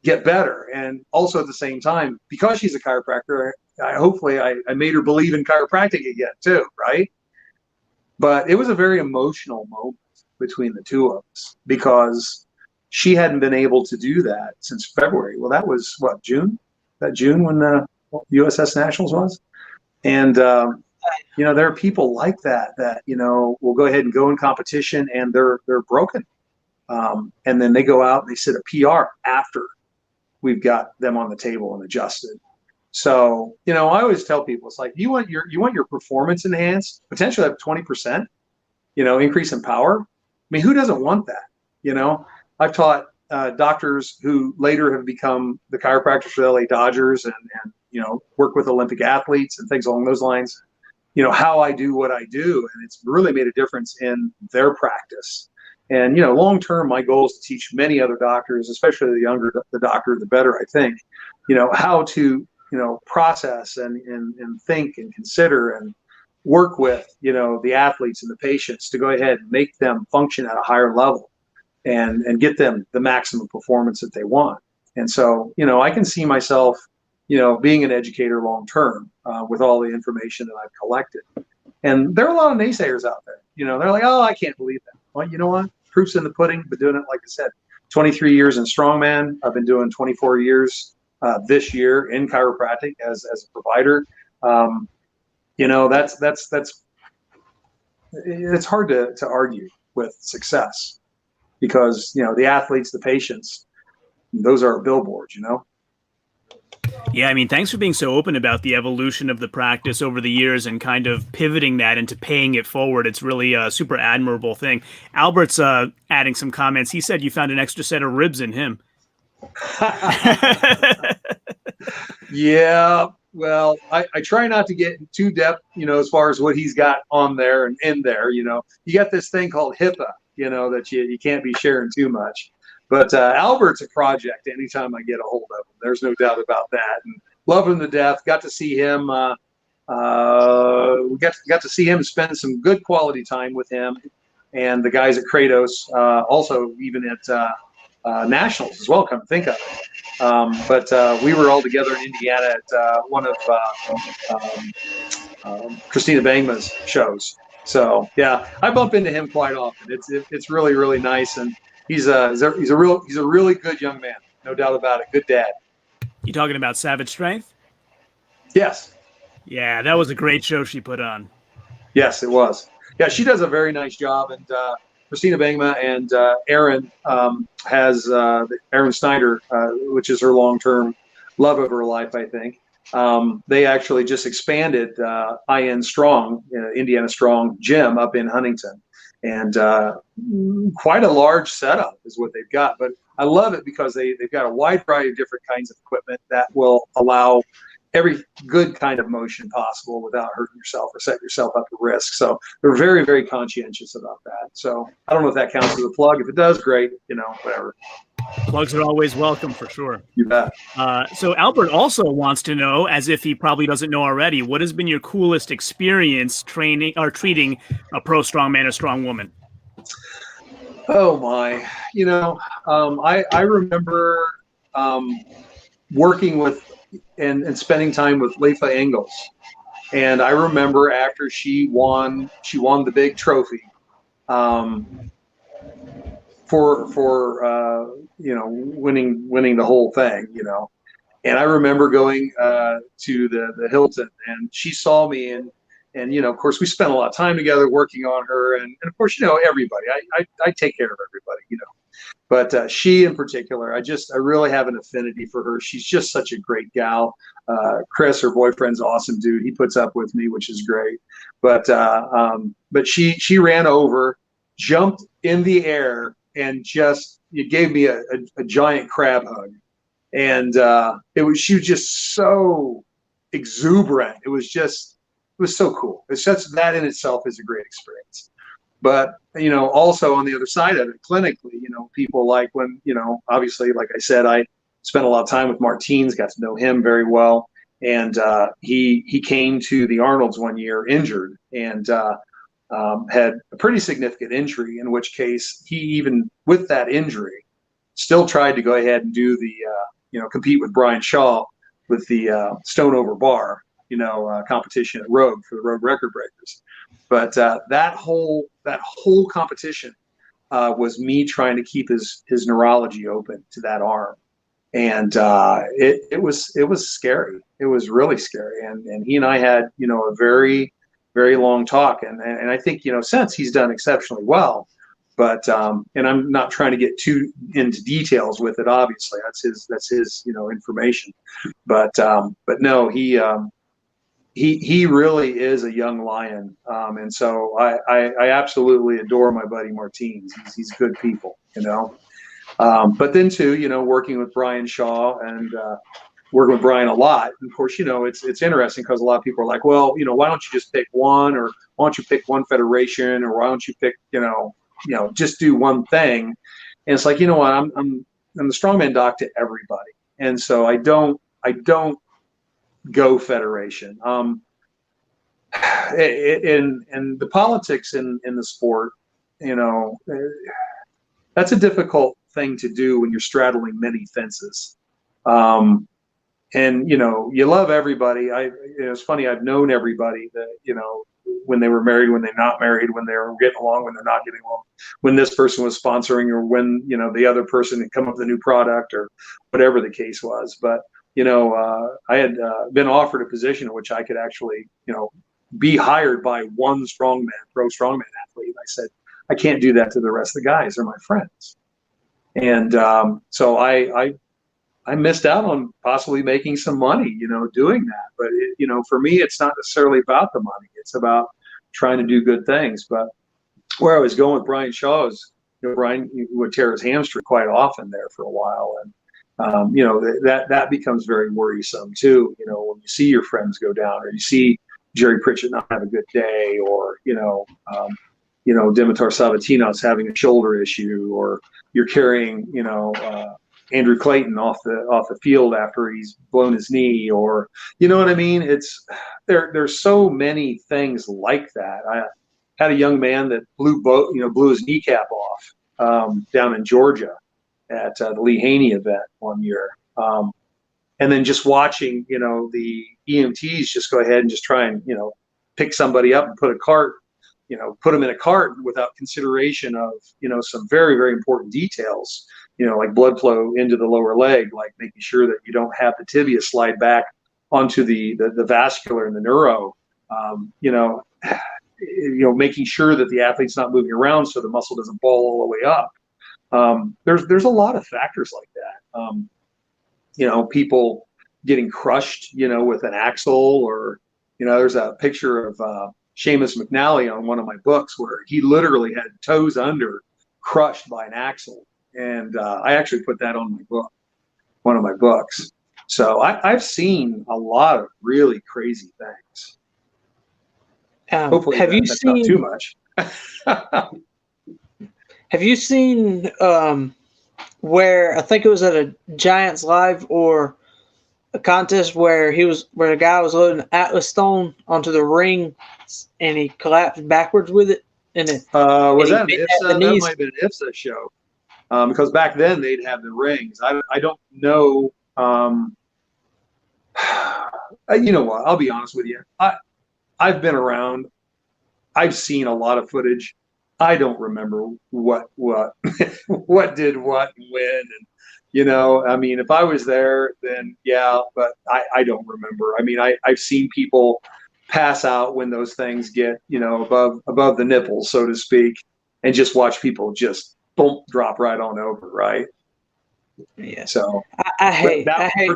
get better. And also at the same time, because she's a chiropractor, I made her believe in chiropractic again too, right? But it was a very emotional moment between the two of us because she hadn't been able to do that since February. Well, that was what, June? That June when the USS Nationals was? And there are people like that will go ahead and go in competition and they're broken. And then they go out and they sit a PR after we've got them on the table and adjusted. So, I always tell people, it's like, you want your performance enhanced, potentially have 20%, increase in power. Who doesn't want that? I've taught doctors who later have become the chiropractors for the LA Dodgers and work with Olympic athletes and things along those lines, how I do what I do. And it's really made a difference in their practice. And, long term, my goal is to teach many other doctors, especially the younger the doctor, the better, I think, how to, process and think and consider and work with, the athletes and the patients to go ahead and make them function at a higher level and get them the maximum performance that they want. And so, I can see myself, being an educator long term with all the information that I've collected. And there are a lot of naysayers out there. They're like, oh, I can't believe that. Well, you know what? Proof's in the pudding. Been doing it, like I said, 23 years in strongman. I've been doing 24 years this year in chiropractic as a provider. That's it's hard to argue with success because the athletes, the patients, those are billboards, you know? Yeah, I mean, thanks for being so open about the evolution of the practice over the years and kind of pivoting that into paying it forward. It's really a super admirable thing. Albert's adding some comments. He said you found an extra set of ribs in him. Yeah, well, I try not to get too depth, you know, as far as what he's got on there and in there. You know, you got this thing called HIPAA, you know, that you can't be sharing too much. But Albert's a project anytime I get a hold of him. There's no doubt about that. And love him to death. Got to see him. We got to see him, spend some good quality time with him and the guys at Kratos. Also, even at Nationals as well, come to think of it. But we were all together in Indiana at one of Christina Bangma's shows. So yeah, I bump into him quite often. It's really, really nice, and he's a really good young man, no doubt about it. Good dad. You talking about Savage Strength? Yes. Yeah, that was a great show she put on. Yes, it was. Yeah, she does a very nice job, and Christina Bangma and Erin has Erin Snyder, which is her long-term love of her life, I think. They actually just expanded IN Strong, Indiana Strong Gym up in Huntington, and quite a large setup is what they've got. But I love it because they've got a wide variety of different kinds of equipment that will allow every good kind of motion possible without hurting yourself or setting yourself up for risk. So they're very, very conscientious about that. So I don't know if that counts as a plug. If it does, great, you know, whatever. Plugs are always welcome for sure. You bet. So Albert also wants to know, as if he probably doesn't know already, what has been your coolest experience training or treating a pro strongman or strong woman? Oh my, you know, I remember working with and spending time with Leifa Engels. And I remember after she won the big trophy for you know, winning the whole thing, you know. And I remember going to the Hilton, and she saw me, and you know, of course, we spent a lot of time together working on her, and of course, you know, everybody. I take care of everybody, you know. But she in particular, I really have an affinity for her. She's just such a great gal. Chris, her boyfriend's awesome dude. He puts up with me, which is great. But she ran over, jumped in the air, and just gave me a giant crab hug. And she was just so exuberant. It was so cool. It's just that in itself is a great experience. But, you know, also on the other side of it, clinically, you know, people like when, you know, obviously, like I said, I spent a lot of time with Martins, got to know him very well. And he came to the Arnold's one year injured and had a pretty significant injury, in which case he, even with that injury, still tried to go ahead and do the, you know, compete with Brian Shaw with the stone over bar, you know, competition at Rogue for the Rogue Record Breakers. But that whole competition was me trying to keep his neurology open to that arm, and it was scary. It was really scary, and he and I had, you know, a very, very long talk, and I think, you know, since he's done exceptionally well, but and I'm not trying to get too into details with it. Obviously, that's his you know, information, but no, he really is a young lion, and so I absolutely adore my buddy Martins. He's good people, you know. But then too, you know, working with Brian Shaw and working with Brian a lot. And of course, you know, it's interesting because a lot of people are like, well, you know, why don't you just pick one, or why don't you pick one federation, or why don't you pick, you know, just do one thing? And it's like, you know what, I'm the strongman doc to everybody, and so I don't go federation. And the politics in the sport, you know, that's a difficult thing to do when you're straddling many fences. And you know, you love everybody. It's funny, I've known everybody that, you know, when they were married, when they're not married, when they were getting along, when they're not getting along, when this person was sponsoring, or when, you know, the other person had come up with a new product, or whatever the case was. But you know, I had been offered a position in which I could actually, you know, be hired by one strongman, pro strongman athlete. I said, I can't do that to the rest of the guys. They're my friends. And so I I missed out on possibly making some money, doing that. But for me, it's not necessarily about the money. It's about trying to do good things. But where I was going with Brian Shaw is, Brian would tear his hamstring quite often there for a while, and that becomes very worrisome too. When you see your friends go down, or you see Jerry Pritchett not have a good day, or Dimitar Sabatinos having a shoulder issue, or you're carrying Andrew Clayton off the field after he's blown his knee, or you know what I mean. There's so many things like that. I had a young man that blew his kneecap off down in Georgia at the Lee Haney event one year. And then just watching, the EMTs just go ahead and just try and, pick somebody up and put them in a cart without consideration of, some very, very important details, like blood flow into the lower leg, like making sure that you don't have the tibia slide back onto the vascular and the neuro, making sure that the athlete's not moving around so the muscle doesn't ball all the way up. There's a lot of factors like that. People getting crushed, with an axle, or, there's a picture of Seamus McNally on one of my books where he literally had toes under, crushed by an axle. And I actually put that on my book, one of my books. So I've seen a lot of really crazy things. Hopefully that's not too much. Have you seen where, I think it was at a Giants Live or a contest where a guy was loading an Atlas stone onto the ring and he collapsed backwards with it? And it was that an IFSA? That might have been an IFSA show, because back then they'd have the rings. I don't know. You know what? I'll be honest with you. I've been around. I've seen a lot of footage. I don't remember what what did what and when, and I mean, if I was there, then yeah, but I don't remember. I mean, I've seen people pass out when those things get above the nipples, so to speak, and just watch people just boom, drop right on over, right? Yeah. So I hate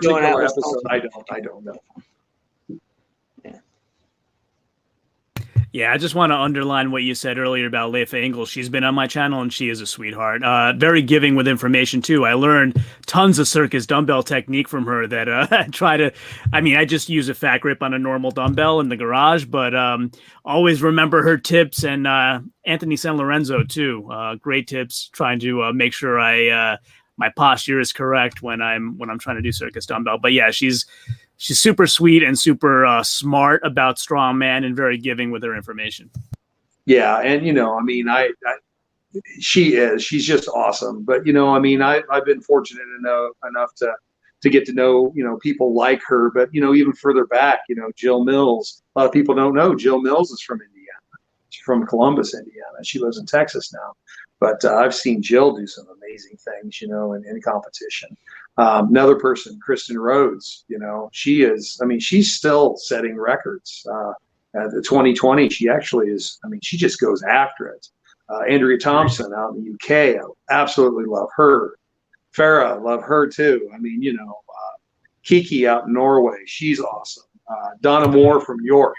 doing that episode. I don't know. Yeah, I just want to underline what you said earlier about Leif Engel. She's been on my channel, and she is a sweetheart. Very giving with information, too. I learned tons of circus dumbbell technique from her that I just use a fat grip on a normal dumbbell in the garage, but always remember her tips, and Anthony San Lorenzo, too. Great tips, trying to make sure my posture is correct when I'm trying to do circus dumbbell. But yeah, she's super sweet and super smart about strongman and very giving with her information. Yeah, and she's just awesome. But I've been fortunate enough to get to know people like her. But even further back, Jill Mills. A lot of people don't know Jill Mills is from Indiana. She's from Columbus, Indiana. She lives in Texas now. But I've seen Jill do some amazing things, in competition. Another person, Kristen Rhodes, she's still setting records. At the 2020, she actually is, she just goes after it. Andrea Thompson out in the UK, I absolutely love her. Farah, love her too. Kiki out in Norway, she's awesome. Donna Moore from York,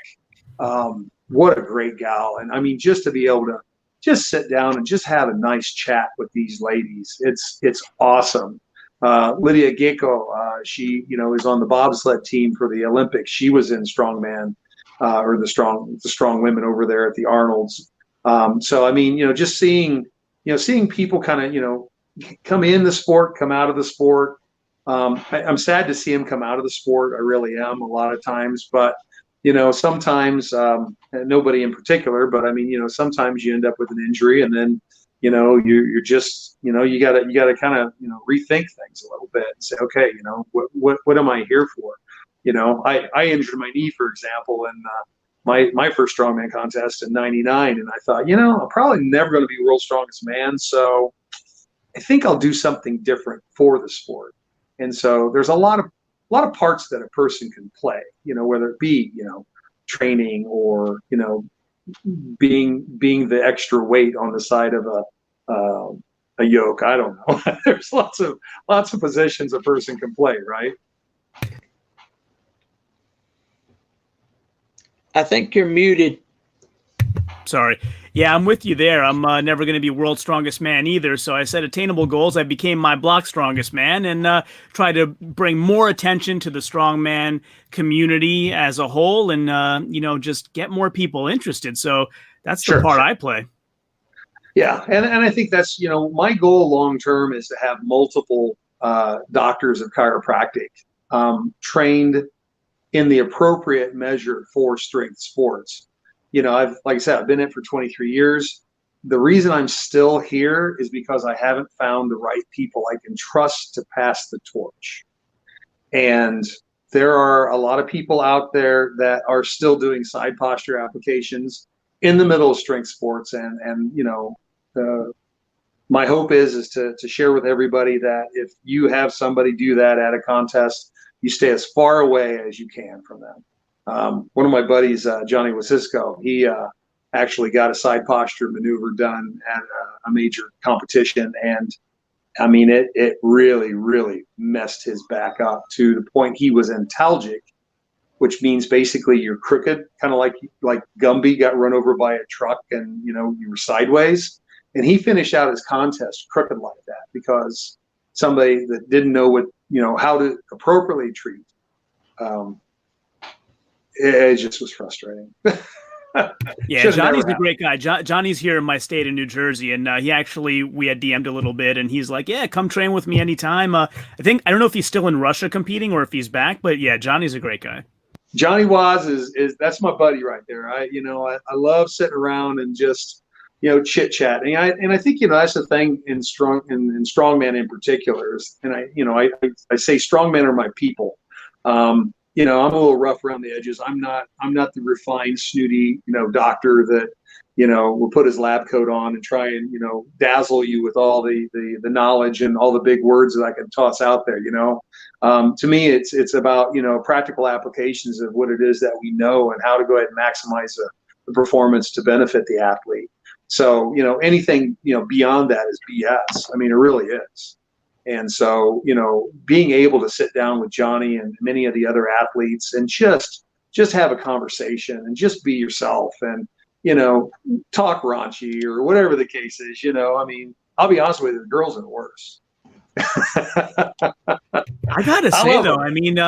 what a great gal. And just to be able to just sit down and just have a nice chat with these ladies, it's awesome. Lydia Gecko, she is on the bobsled team for the Olympics. She was in strongman, or the strong women over there at the Arnolds. So just seeing people kind of come in the sport, come out of the sport. I'm sad to see them come out of the sport. I really am, a lot of times, but sometimes nobody in particular, but sometimes you end up with an injury, and then you're just you gotta kind of rethink things a little bit and say, okay, what am I here for? I injured my knee, for example, in my first strongman contest in '99, and I thought, I'm probably never going to be world's strongest man, so I think I'll do something different for the sport. And so there's a lot of parts that a person can play, whether it be, training, or, being the extra weight on the side of a yoke. I don't know. There's lots of positions a person can play, right? I think you're muted. Sorry. Yeah, I'm with you there. I'm never going to be world's strongest man either. So I set attainable goals. I became my block strongest man and try to bring more attention to the strongman community as a whole and, just get more people interested. So that's the part I play. Yeah. And I think that's, my goal long term is to have multiple doctors of chiropractic trained in the appropriate measure for strength sports. Like I said, I've been in it for 23 years. The reason I'm still here is because I haven't found the right people I can trust to pass the torch. And there are a lot of people out there that are still doing side posture applications in the middle of strength sports. And my hope is to share with everybody that if you have somebody do that at a contest, you stay as far away as you can from them. One of my buddies, Johnny Wasisco, he actually got a side posture maneuver done at a major competition. And I mean, it really, really messed his back up to the point he was antalgic, which means basically you're crooked, kind of like Gumby got run over by a truck and, you were sideways. And he finished out his contest crooked like that because somebody that didn't know how to appropriately treat. It just was frustrating. Yeah, Johnny's a great guy. Johnny's here in my state of New Jersey, and we had DM'd a little bit, and he's like, yeah, come train with me anytime. I don't know if he's still in Russia competing or if he's back, but yeah, Johnny's a great guy. Johnny Waz is that's my buddy right there. I love sitting around and just, chit chat. And I think, that's the thing in strongman in particular is, and I say strongmen are my people. I'm a little rough around the edges. I'm not the refined, snooty, doctor that, will put his lab coat on and try and, dazzle you with all the knowledge and all the big words that I can toss out there. To me, it's about, practical applications of what it is that we know and how to go ahead and maximize the performance to benefit the athlete. So, anything, beyond that is BS. I mean, it really is. And so, being able to sit down with Johnny and many of the other athletes and just have a conversation and just be yourself and, talk raunchy or whatever the case is, I mean, I'll be honest with you, the girls are the worst. I gotta say though, I mean,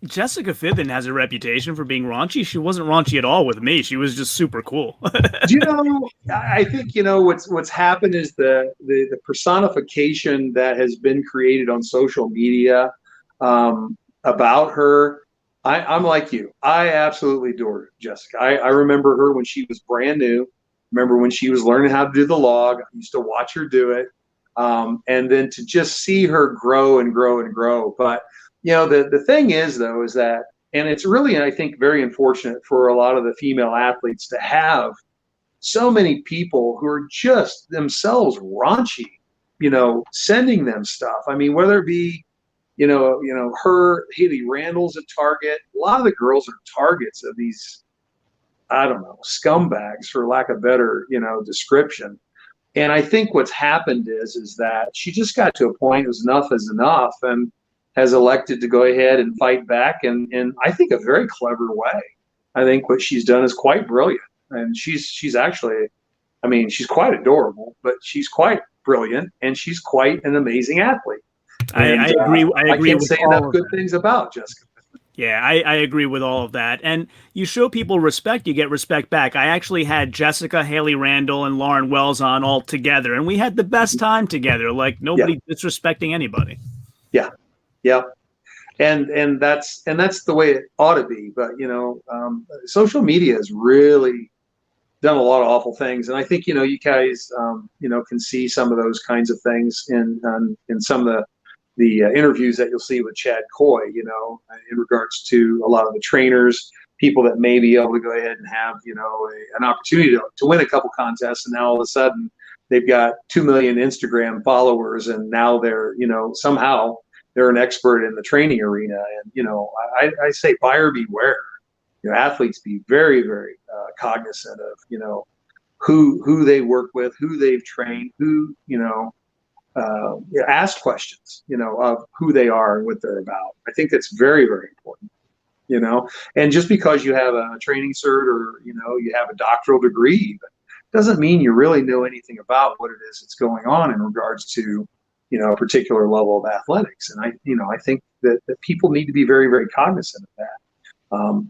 Jessica Fithen has a reputation for being raunchy. She wasn't raunchy at all with me. She was just super cool. I think, what's happened is the personification that has been created on social media about her. I'm like you. I absolutely adore Jessica. I remember her when she was brand new. Remember when she was learning how to do the log. I used to watch her do it. And then to just see her grow and grow and grow. But, the thing is, though, is that, and it's really, I think, very unfortunate for a lot of the female athletes to have so many people who are just themselves raunchy, sending them stuff. I mean, whether it be, her, Haley Randall's a target. A lot of the girls are targets of these, I don't know, scumbags, for lack of better, description. And I think what's happened is that she just got to a point, enough is enough, and has elected to go ahead and fight back in I think a very clever way. I think what she's done is quite brilliant. And she's actually, I mean, she's quite adorable, but she's quite brilliant and she's quite an amazing athlete. And, I agree. I agree can't with say all enough of good that. things about Jessica. Yeah, I agree with all of that. And you show people respect, you get respect back. I actually had Jessica, Haley Randall, and Lauren Wells on all together, and we had the best time together. Like nobody disrespecting anybody. Yeah, yeah, and that's the way it ought to be. But social media has really done a lot of awful things, and I think you guys can see some of those kinds of things in some of the interviews that you'll see with Chad Coy, in regards to a lot of the trainers, people that may be able to go ahead and have, an opportunity to win a couple contests. And now all of a sudden they've got 2 million Instagram followers. And now they're, somehow they're an expert in the training arena. And, I say buyer beware. Athletes be very, very cognizant of, who they work with, who they've trained, who, ask questions, of who they are and what they're about. I think that's very, very important, and just because you have a training cert or, you have a doctoral degree, doesn't mean you really know anything about what it is that's going on in regards to, a particular level of athletics. And I think that people need to be very, very cognizant of that.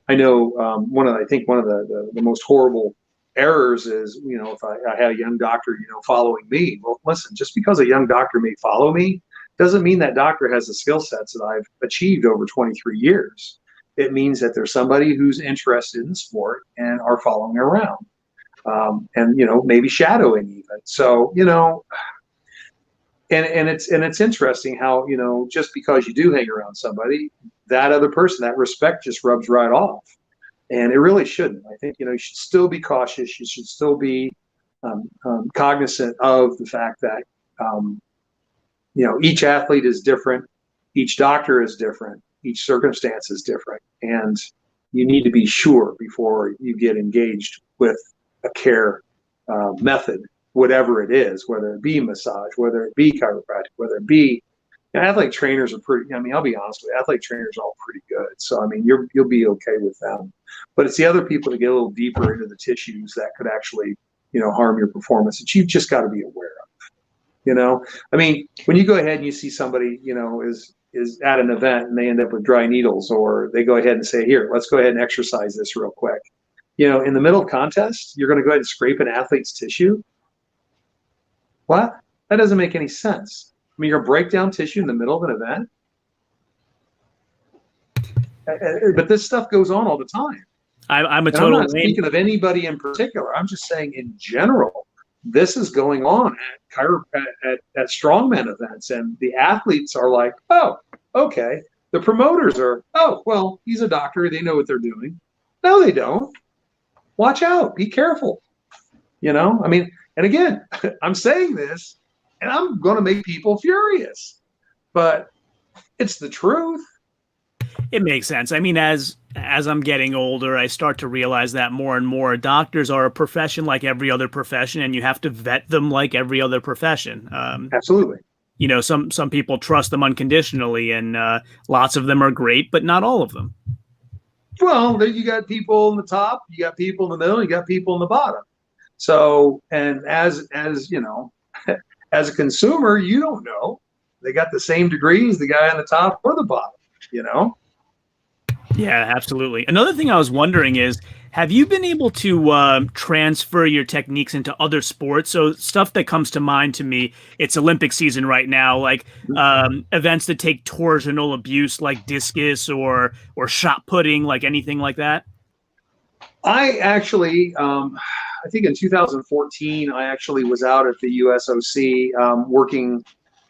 I know one of the most horrible errors is, if I had a young doctor, following me. Well, listen, just because a young doctor may follow me doesn't mean that doctor has the skill sets that I've achieved over 23 years. It means that there's somebody who's interested in the sport and are following around, and maybe shadowing even. So and it's interesting how just because you do hang around somebody, that other person, that respect just rubs right off. And it really shouldn't. I think, you should still be cautious. You should still be cognizant of the fact that, each athlete is different. Each doctor is different. Each circumstance is different. And you need to be sure before you get engaged with a care method, whatever it is, whether it be massage, whether it be chiropractic, whether it be athletic trainers are pretty, I'll be honest with you, athletic trainers are all pretty good. So, you'll be okay with them. But it's the other people that get a little deeper into the tissues that could actually, harm your performance that you've just got to be aware of. When you go ahead and you see somebody, is at an event and they end up with dry needles, or they go ahead and say, here, let's go ahead and exercise this real quick. In the middle of contest, you're going to go ahead and scrape an athlete's tissue. What? That doesn't make any sense. You're going to break down tissue in the middle of an event? But this stuff goes on all the time. I'm not speaking of anybody in particular. I'm just saying in general, this is going on at strongman events, and the athletes are like, oh, okay. The promoters are, oh, well, he's a doctor. They know what they're doing. No, they don't. Watch out. Be careful. And again, I'm saying this, and I'm going to make people furious, but it's the truth. It makes sense. As I'm getting older, I start to realize that more and more. Doctors are a profession like every other profession, and you have to vet them like every other profession. Absolutely. Some people trust them unconditionally, and lots of them are great, but not all of them. Well, you got people in the top, you got people in the middle, you got people in the bottom. So, and as as a consumer, you don't know. They got the same degrees, the guy on the top or the bottom, Yeah, absolutely. Another thing I was wondering is, have you been able to transfer your techniques into other sports? So stuff that comes to mind to me, it's Olympic season right now, like events that take torsional abuse like discus or shot putting, like anything like that? I actually, I think in 2014, I actually was out at the USOC working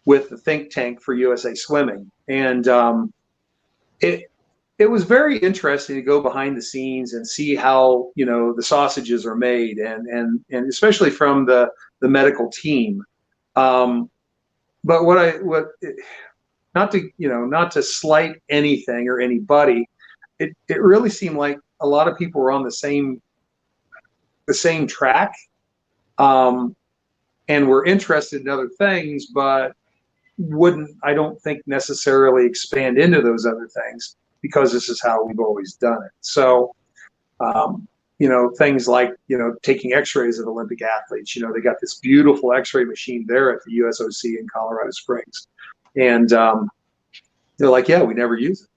with the think tank for USA Swimming. And it was very interesting to go behind the scenes and see how, the sausages are made, and especially from the medical team. But not to slight anything or anybody, it really seemed like a lot of people were on the same track, and were interested in other things, but wouldn't, I don't think, necessarily expand into those other things, because this is how we've always done it. So, things like, taking x-rays of Olympic athletes, they got this beautiful x-ray machine there at the USOC in Colorado Springs. And they're like, yeah, we never use it.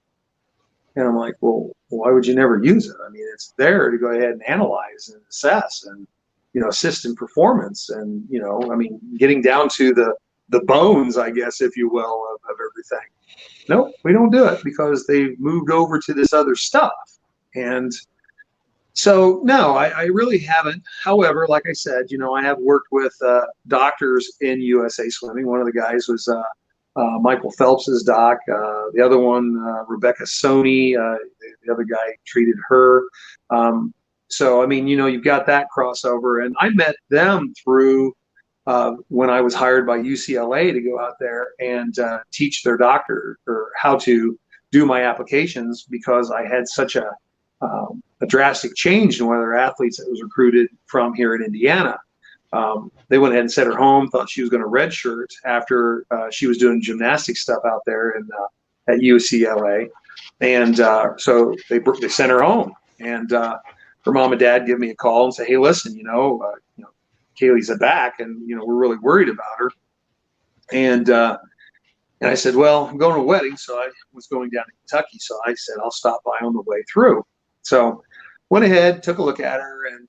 And I'm like, well, why would you never use it? It's there to go ahead and analyze and assess and, assist in performance. And, getting down to the bones, I guess, if you will, of everything. Nope, we don't do it because they've moved over to this other stuff. And so, no, I really haven't. However, like I said, I have worked with doctors in USA Swimming. One of the guys was Michael Phelps's doc. The other one, Rebecca Sony, the other guy treated her. So, you've got that crossover. And I met them through when I was hired by UCLA to go out there and teach their doctor or how to do my applications, because I had such a drastic change in one of their athletes that was recruited from here in Indiana. They went ahead and sent her home. Thought she was going to redshirt after she was doing gymnastics stuff out there at UCLA, and so they sent her home. And her mom and dad give me a call and say, "Hey, listen, Kaylee's back, and we're really worried about her." And I said, "Well, I'm going to a wedding, so I was going down to Kentucky, so I said I'll stop by on the way through." So went ahead, took a look at her, and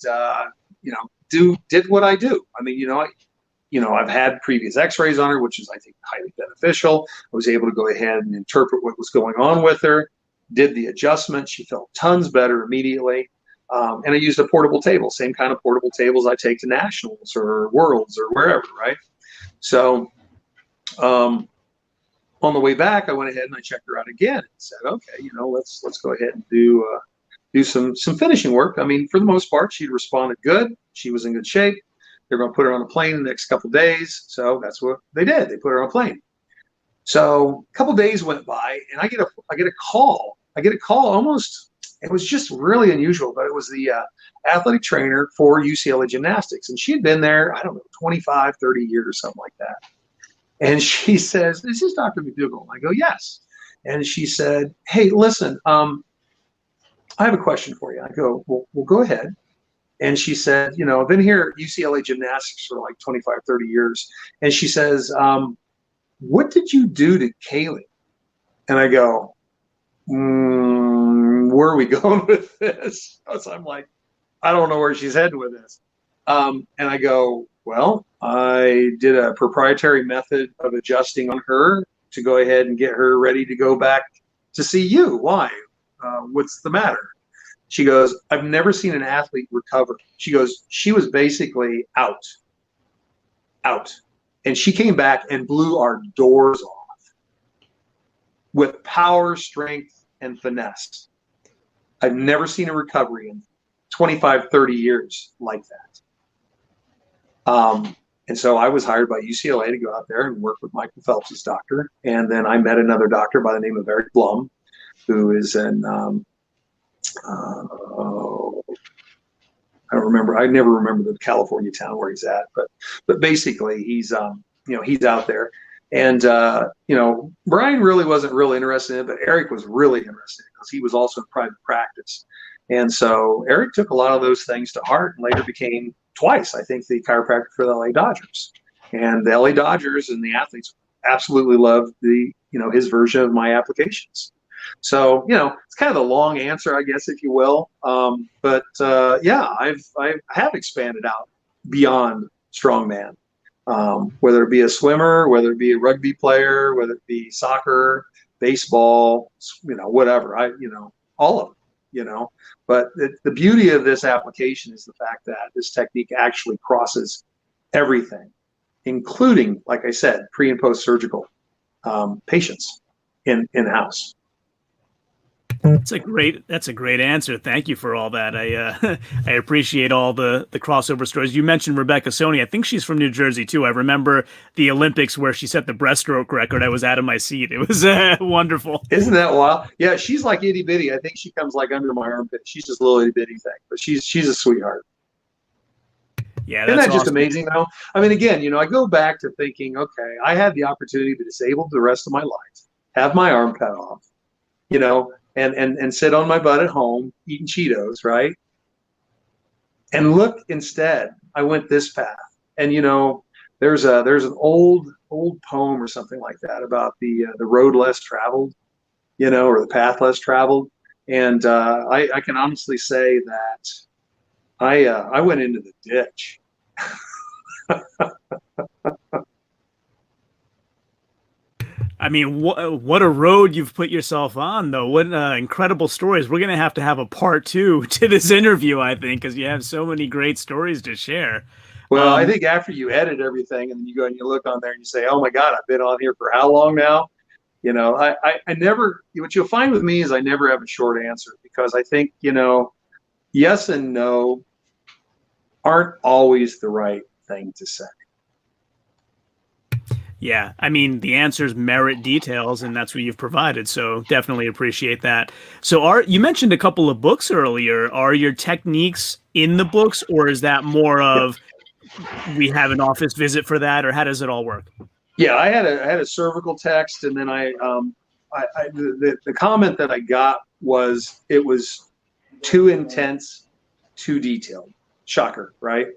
did what I do. I mean, I've had previous X-rays on her, which is, I think, highly beneficial. I was able to go ahead and interpret what was going on with her. Did the adjustment. She felt tons better immediately. And I used a portable table, same kind of portable tables I take to nationals or worlds or wherever, right? So on the way back, I went ahead and I checked her out again and said, okay, let's go ahead and do some finishing work. I mean, for the most part, she responded good. She was in good shape. They're going to put her on a plane in the next couple of days. So that's what they did. They put her on a plane. So a couple of days went by, and I get a call. Almost, it was just really unusual, but it was the athletic trainer for UCLA gymnastics. And she had been there, I don't know, 25, 30 years or something like that. And she says, "This is Dr. McDougle." I go, "Yes." And she said, "Hey, listen, I have a question for you." I go, well, go ahead. And she said, I've been here at UCLA gymnastics for like 25, 30 years. And she says, "What did you do to Kaylee?" And I go, where are we going with this? So I'm like, I don't know where she's heading with this. And I go, well, I did a proprietary method of adjusting on her to go ahead and get her ready to go back to see you. Why? What's the matter? She goes, "I've never seen an athlete recover." She goes, "She was basically out. And she came back and blew our doors off with power, strength, and finesse. I've never seen a recovery in 25, 30 years like that." And so I was hired by UCLA to go out there and work with Michael Phelps' doctor. And then I met another doctor by the name of Eric Blum, who is in, I never remember the California town where he's at, but basically he's out there. And, Brian really wasn't really interested in it, but Eric was really interested because he was also in private practice. And so Eric took a lot of those things to heart and later became twice, I think, the chiropractor for the LA Dodgers. And the LA Dodgers and the athletes absolutely loved his version of my applications. So, it's kind of a long answer, I guess, if you will. But I have expanded out beyond strongman, whether it be a swimmer, whether it be a rugby player, whether it be soccer, baseball, whatever, all of them, But the beauty of this application is the fact that this technique actually crosses everything, including, like I said, pre and post surgical patients in-house. That's a great answer. Thank you for all that. I appreciate all the crossover stories. You mentioned Rebecca Soni. I think she's from New Jersey too. I remember the Olympics where she set the breaststroke record. I was out of my seat. It was wonderful. Isn't that wild? Yeah, she's like itty bitty. I think she comes like under my armpit. She's just a little itty bitty thing, but she's a sweetheart. Yeah, isn't that awesome. Just amazing though? I mean, again, I go back to thinking, okay, I had the opportunity to be disabled the rest of my life, have my arm cut off, and sit on my butt at home eating Cheetos, right? And look, instead, I went this path. And there's an old poem or something like that about the road less traveled, or the path less traveled. And I can honestly say that I went into the ditch. I mean, what a road you've put yourself on, though. What incredible stories. We're going to have a part 2 to this interview, I think, because you have so many great stories to share. Well, I think after you edit everything and you go and you look on there and you say, oh, my God, I've been on here for how long now? I never – what you'll find with me is I never have a short answer because I think, yes and no aren't always the right thing to say. Yeah, I mean, the answers merit details, and that's what you've provided, so definitely appreciate that. So you mentioned a couple of books earlier. Are your techniques in the books, or is that more of we have an office visit for that, or how does it all work? Yeah, I had a cervical text, and then the comment that I got was it was too intense, too detailed. Shocker, right?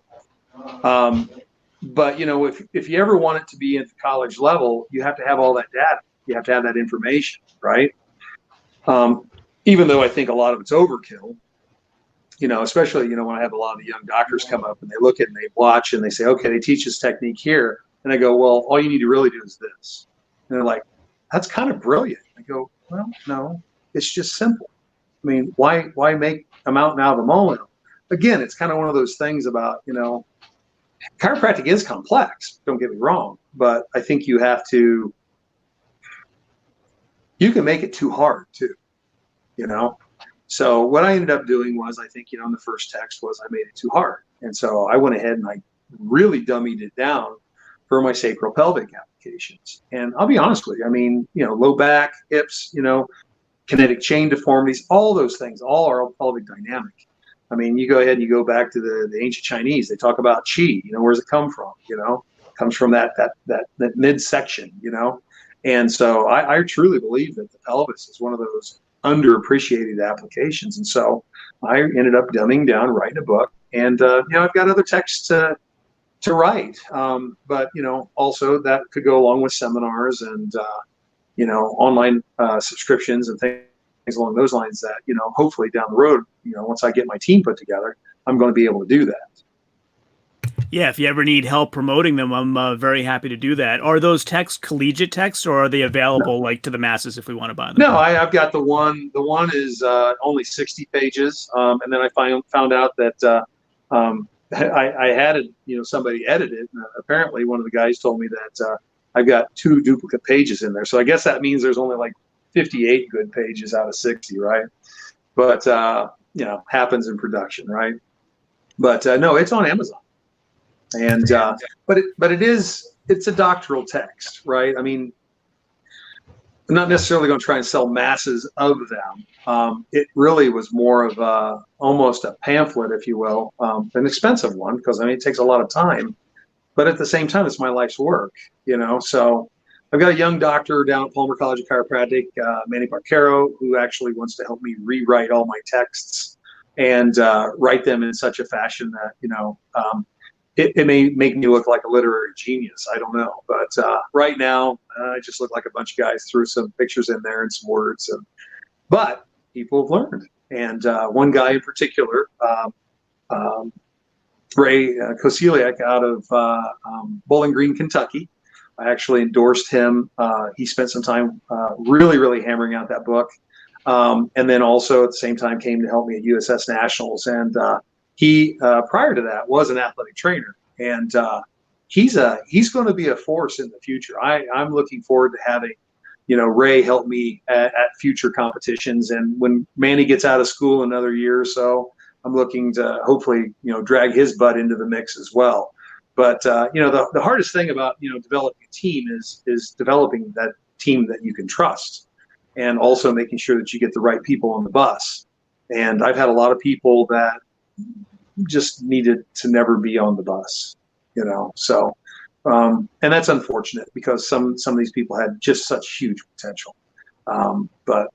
But if you ever want it to be at the college level, you have to have all that data. You have to have that information, right? Even though I think a lot of it's overkill, especially, when I have a lot of the young doctors come up and they look at it and they watch and they say, okay, they teach this technique here. And I go, well, all you need to really do is this. And they're like, that's kind of brilliant. I go, well, no, it's just simple. I mean, why make a mountain out of a molehill? Again, it's kind of one of those things about, chiropractic is complex, don't get me wrong, but I think you can make it too hard too, So what I ended up doing was, I think, in the first text was I made it too hard. And so I went ahead and I really dummied it down for my sacropelvic applications. And I'll be honest with you, I mean, low back, hips, kinetic chain deformities, all those things, all are pelvic dynamic. I mean, you go ahead and you go back to the ancient Chinese, they talk about qi, where's it come from? It comes from that midsection, And so I truly believe that the pelvis is one of those underappreciated applications. And so I ended up dumbing down, writing a book, and I've got other texts to write, but also that could go along with seminars and online subscriptions and things along those lines that hopefully down the road, once I get my team put together, I'm going to be able to do that. Yeah, if you ever need help promoting them, I'm very happy to do that. Are those texts collegiate texts, or are they available to the masses if we want to buy them? No, I've got the one. The one is only 60 pages, and then I found out that I had it. Somebody edited it. And apparently, one of the guys told me that I've got 2 duplicate pages in there. So I guess that means there's only like 58 good pages out of 60, right? But happens in production, right? But no, it's on Amazon. And it's a doctoral text, right? I mean, I'm not necessarily going to try and sell masses of them. It really was more of almost a pamphlet, if you will, an expensive one, because it takes a lot of time, but at the same time, it's my life's work, So I've got a young doctor down at Palmer College of Chiropractic, Manny Barquero, who actually wants to help me rewrite all my texts and write them in such a fashion that it may make me look like a literary genius. I don't know. But right now, I just look like a bunch of guys threw some pictures in there and some words. But people have learned. And one guy in particular, Ray Koseliak out of Bowling Green, Kentucky, I actually endorsed him. He spent some time really, really hammering out that book. And then also at the same time came to help me at USS Nationals. And he, prior to that, was an athletic trainer, and he's going to be a force in the future. I'm looking forward to having, Ray help me at future competitions. And when Manny gets out of school another year or so, I'm looking to hopefully, drag his butt into the mix as well. But the hardest thing about developing a team is developing that team that you can trust, and also making sure that you get the right people on the bus. And I've had a lot of people that just needed to never be on the bus, so and that's unfortunate because some of these people had just such huge potential, but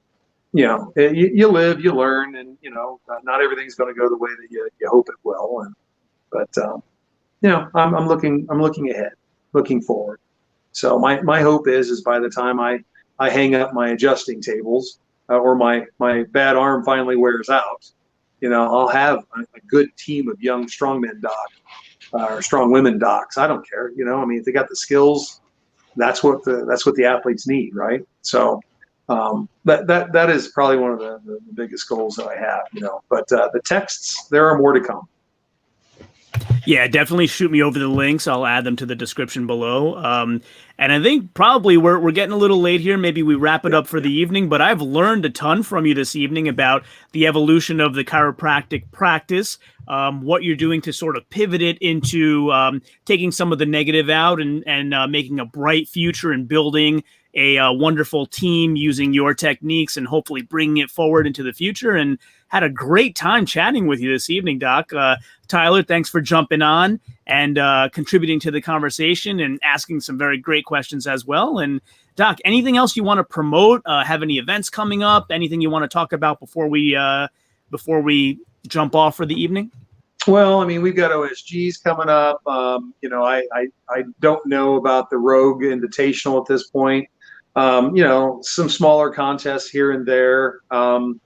you live, you learn, and not everything's going to go the way that you hope it will. But I'm looking ahead, looking forward. So my hope is by the time I hang up my adjusting tables, or my bad arm finally wears out, I'll have a good team of young strongmen docs, or strong women docs. I don't care. If they got the skills, that's what the athletes need, right? So that is probably one of the biggest goals that I have, But the texts, there are more to come. Yeah, definitely shoot me over the links. I'll add them to the description below. And I think probably we're getting a little late here. Maybe we wrap it up for the evening, but I've learned a ton from you this evening about the evolution of the chiropractic practice, what you're doing to sort of pivot it into taking some of the negative out and making a bright future and building a wonderful team using your techniques and hopefully bringing it forward into the future. And had a great time chatting with you this evening, Doc. Tyler, thanks for jumping on and contributing to the conversation and asking some very great questions as well. And Doc, anything else you want to promote? Have any events coming up? Anything you want to talk about before we jump off for the evening? Well, I mean, we've got OSGs coming up. I don't know about the Rogue Invitational at this point. Some smaller contests here and there. I'm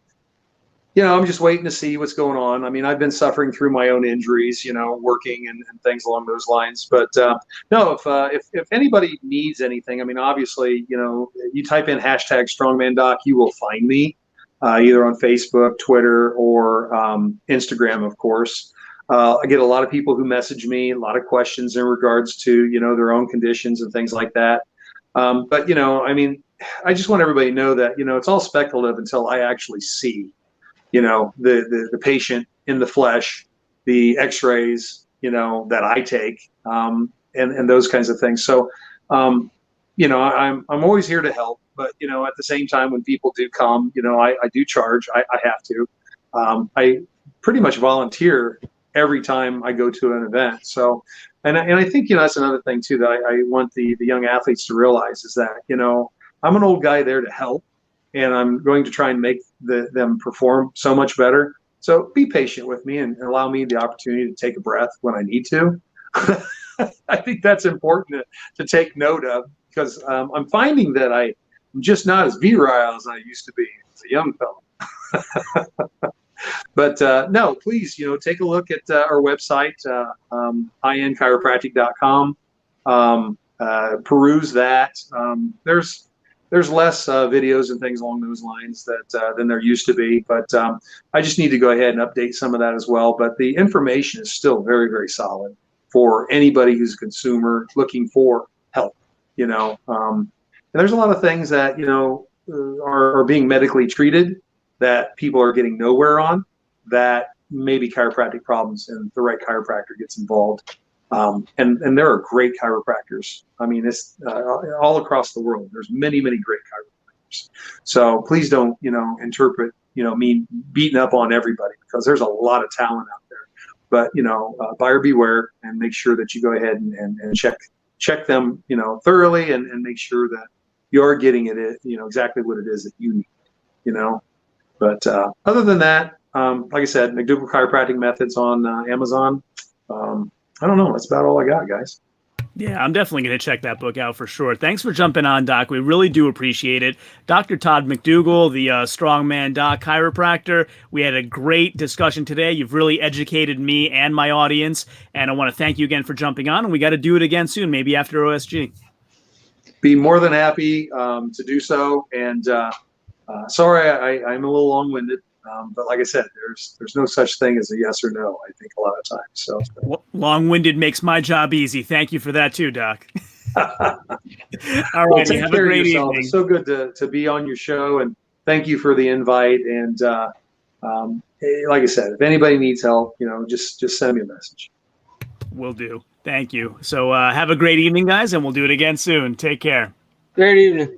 just waiting to see what's going on. I mean, I've been suffering through my own injuries, working and things along those lines. But no, if anybody needs anything, I mean, obviously, you type in #StrongmanDoc, you will find me either on Facebook, Twitter, or Instagram, of course. I get a lot of people who message me, a lot of questions in regards to, their own conditions and things like that. But, I mean, I just want everybody to know that, it's all speculative until I actually see, the patient in the flesh, the x-rays, that I take, and those kinds of things. So, I'm always here to help, but, at the same time, when people do come, I do charge, I have to. I pretty much volunteer every time I go to an event. So, and I think, that's another thing too, that I want the young athletes to realize is that, I'm an old guy there to help, and I'm going to try and make them perform so much better. So be patient with me and allow me the opportunity to take a breath when I need to. I think that's important to take note of, because I'm finding that I'm just not as virile as I used to be as a young fellow. But no, please, take a look at our website, inchiropractic.com. Peruse that. There's less videos and things along those lines than there used to be. But I just need to go ahead and update some of that as well. But the information is still very, very solid for anybody who's a consumer looking for help. And there's a lot of things that are being medically treated that people are getting nowhere on, that may be chiropractic problems, and the right chiropractor gets involved. And there are great chiropractors. I mean, it's all across the world. There's many, many great chiropractors. So please don't, interpret, me beating up on everybody, because there's a lot of talent out there. But, buyer beware, and make sure that you go ahead and check them, thoroughly, and make sure that you're getting it, exactly what it is that you need, But other than that, like I said, McDougle Chiropractic Methods on Amazon. I don't know. That's about all I got, guys. Yeah, I'm definitely going to check that book out for sure. Thanks for jumping on, Doc. We really do appreciate it. Dr. Todd McDougle, the Strongman Doc chiropractor. We had a great discussion today. You've really educated me and my audience, and I want to thank you again for jumping on, and we got to do it again soon, maybe after OSG. Be more than happy to do so. And sorry, I'm a little long-winded. But like I said, there's no such thing as a yes or no, I think, a lot of times. So long-winded makes my job easy. Thank you for that too, Doc. All right, well, take have care a great of yourself. evening. It's so good to be on your show, and thank you for the invite. And like I said, if anybody needs help, just send me a message. Will do. Thank you. So have a great evening, guys, and we'll do it again soon. Take care. Great evening.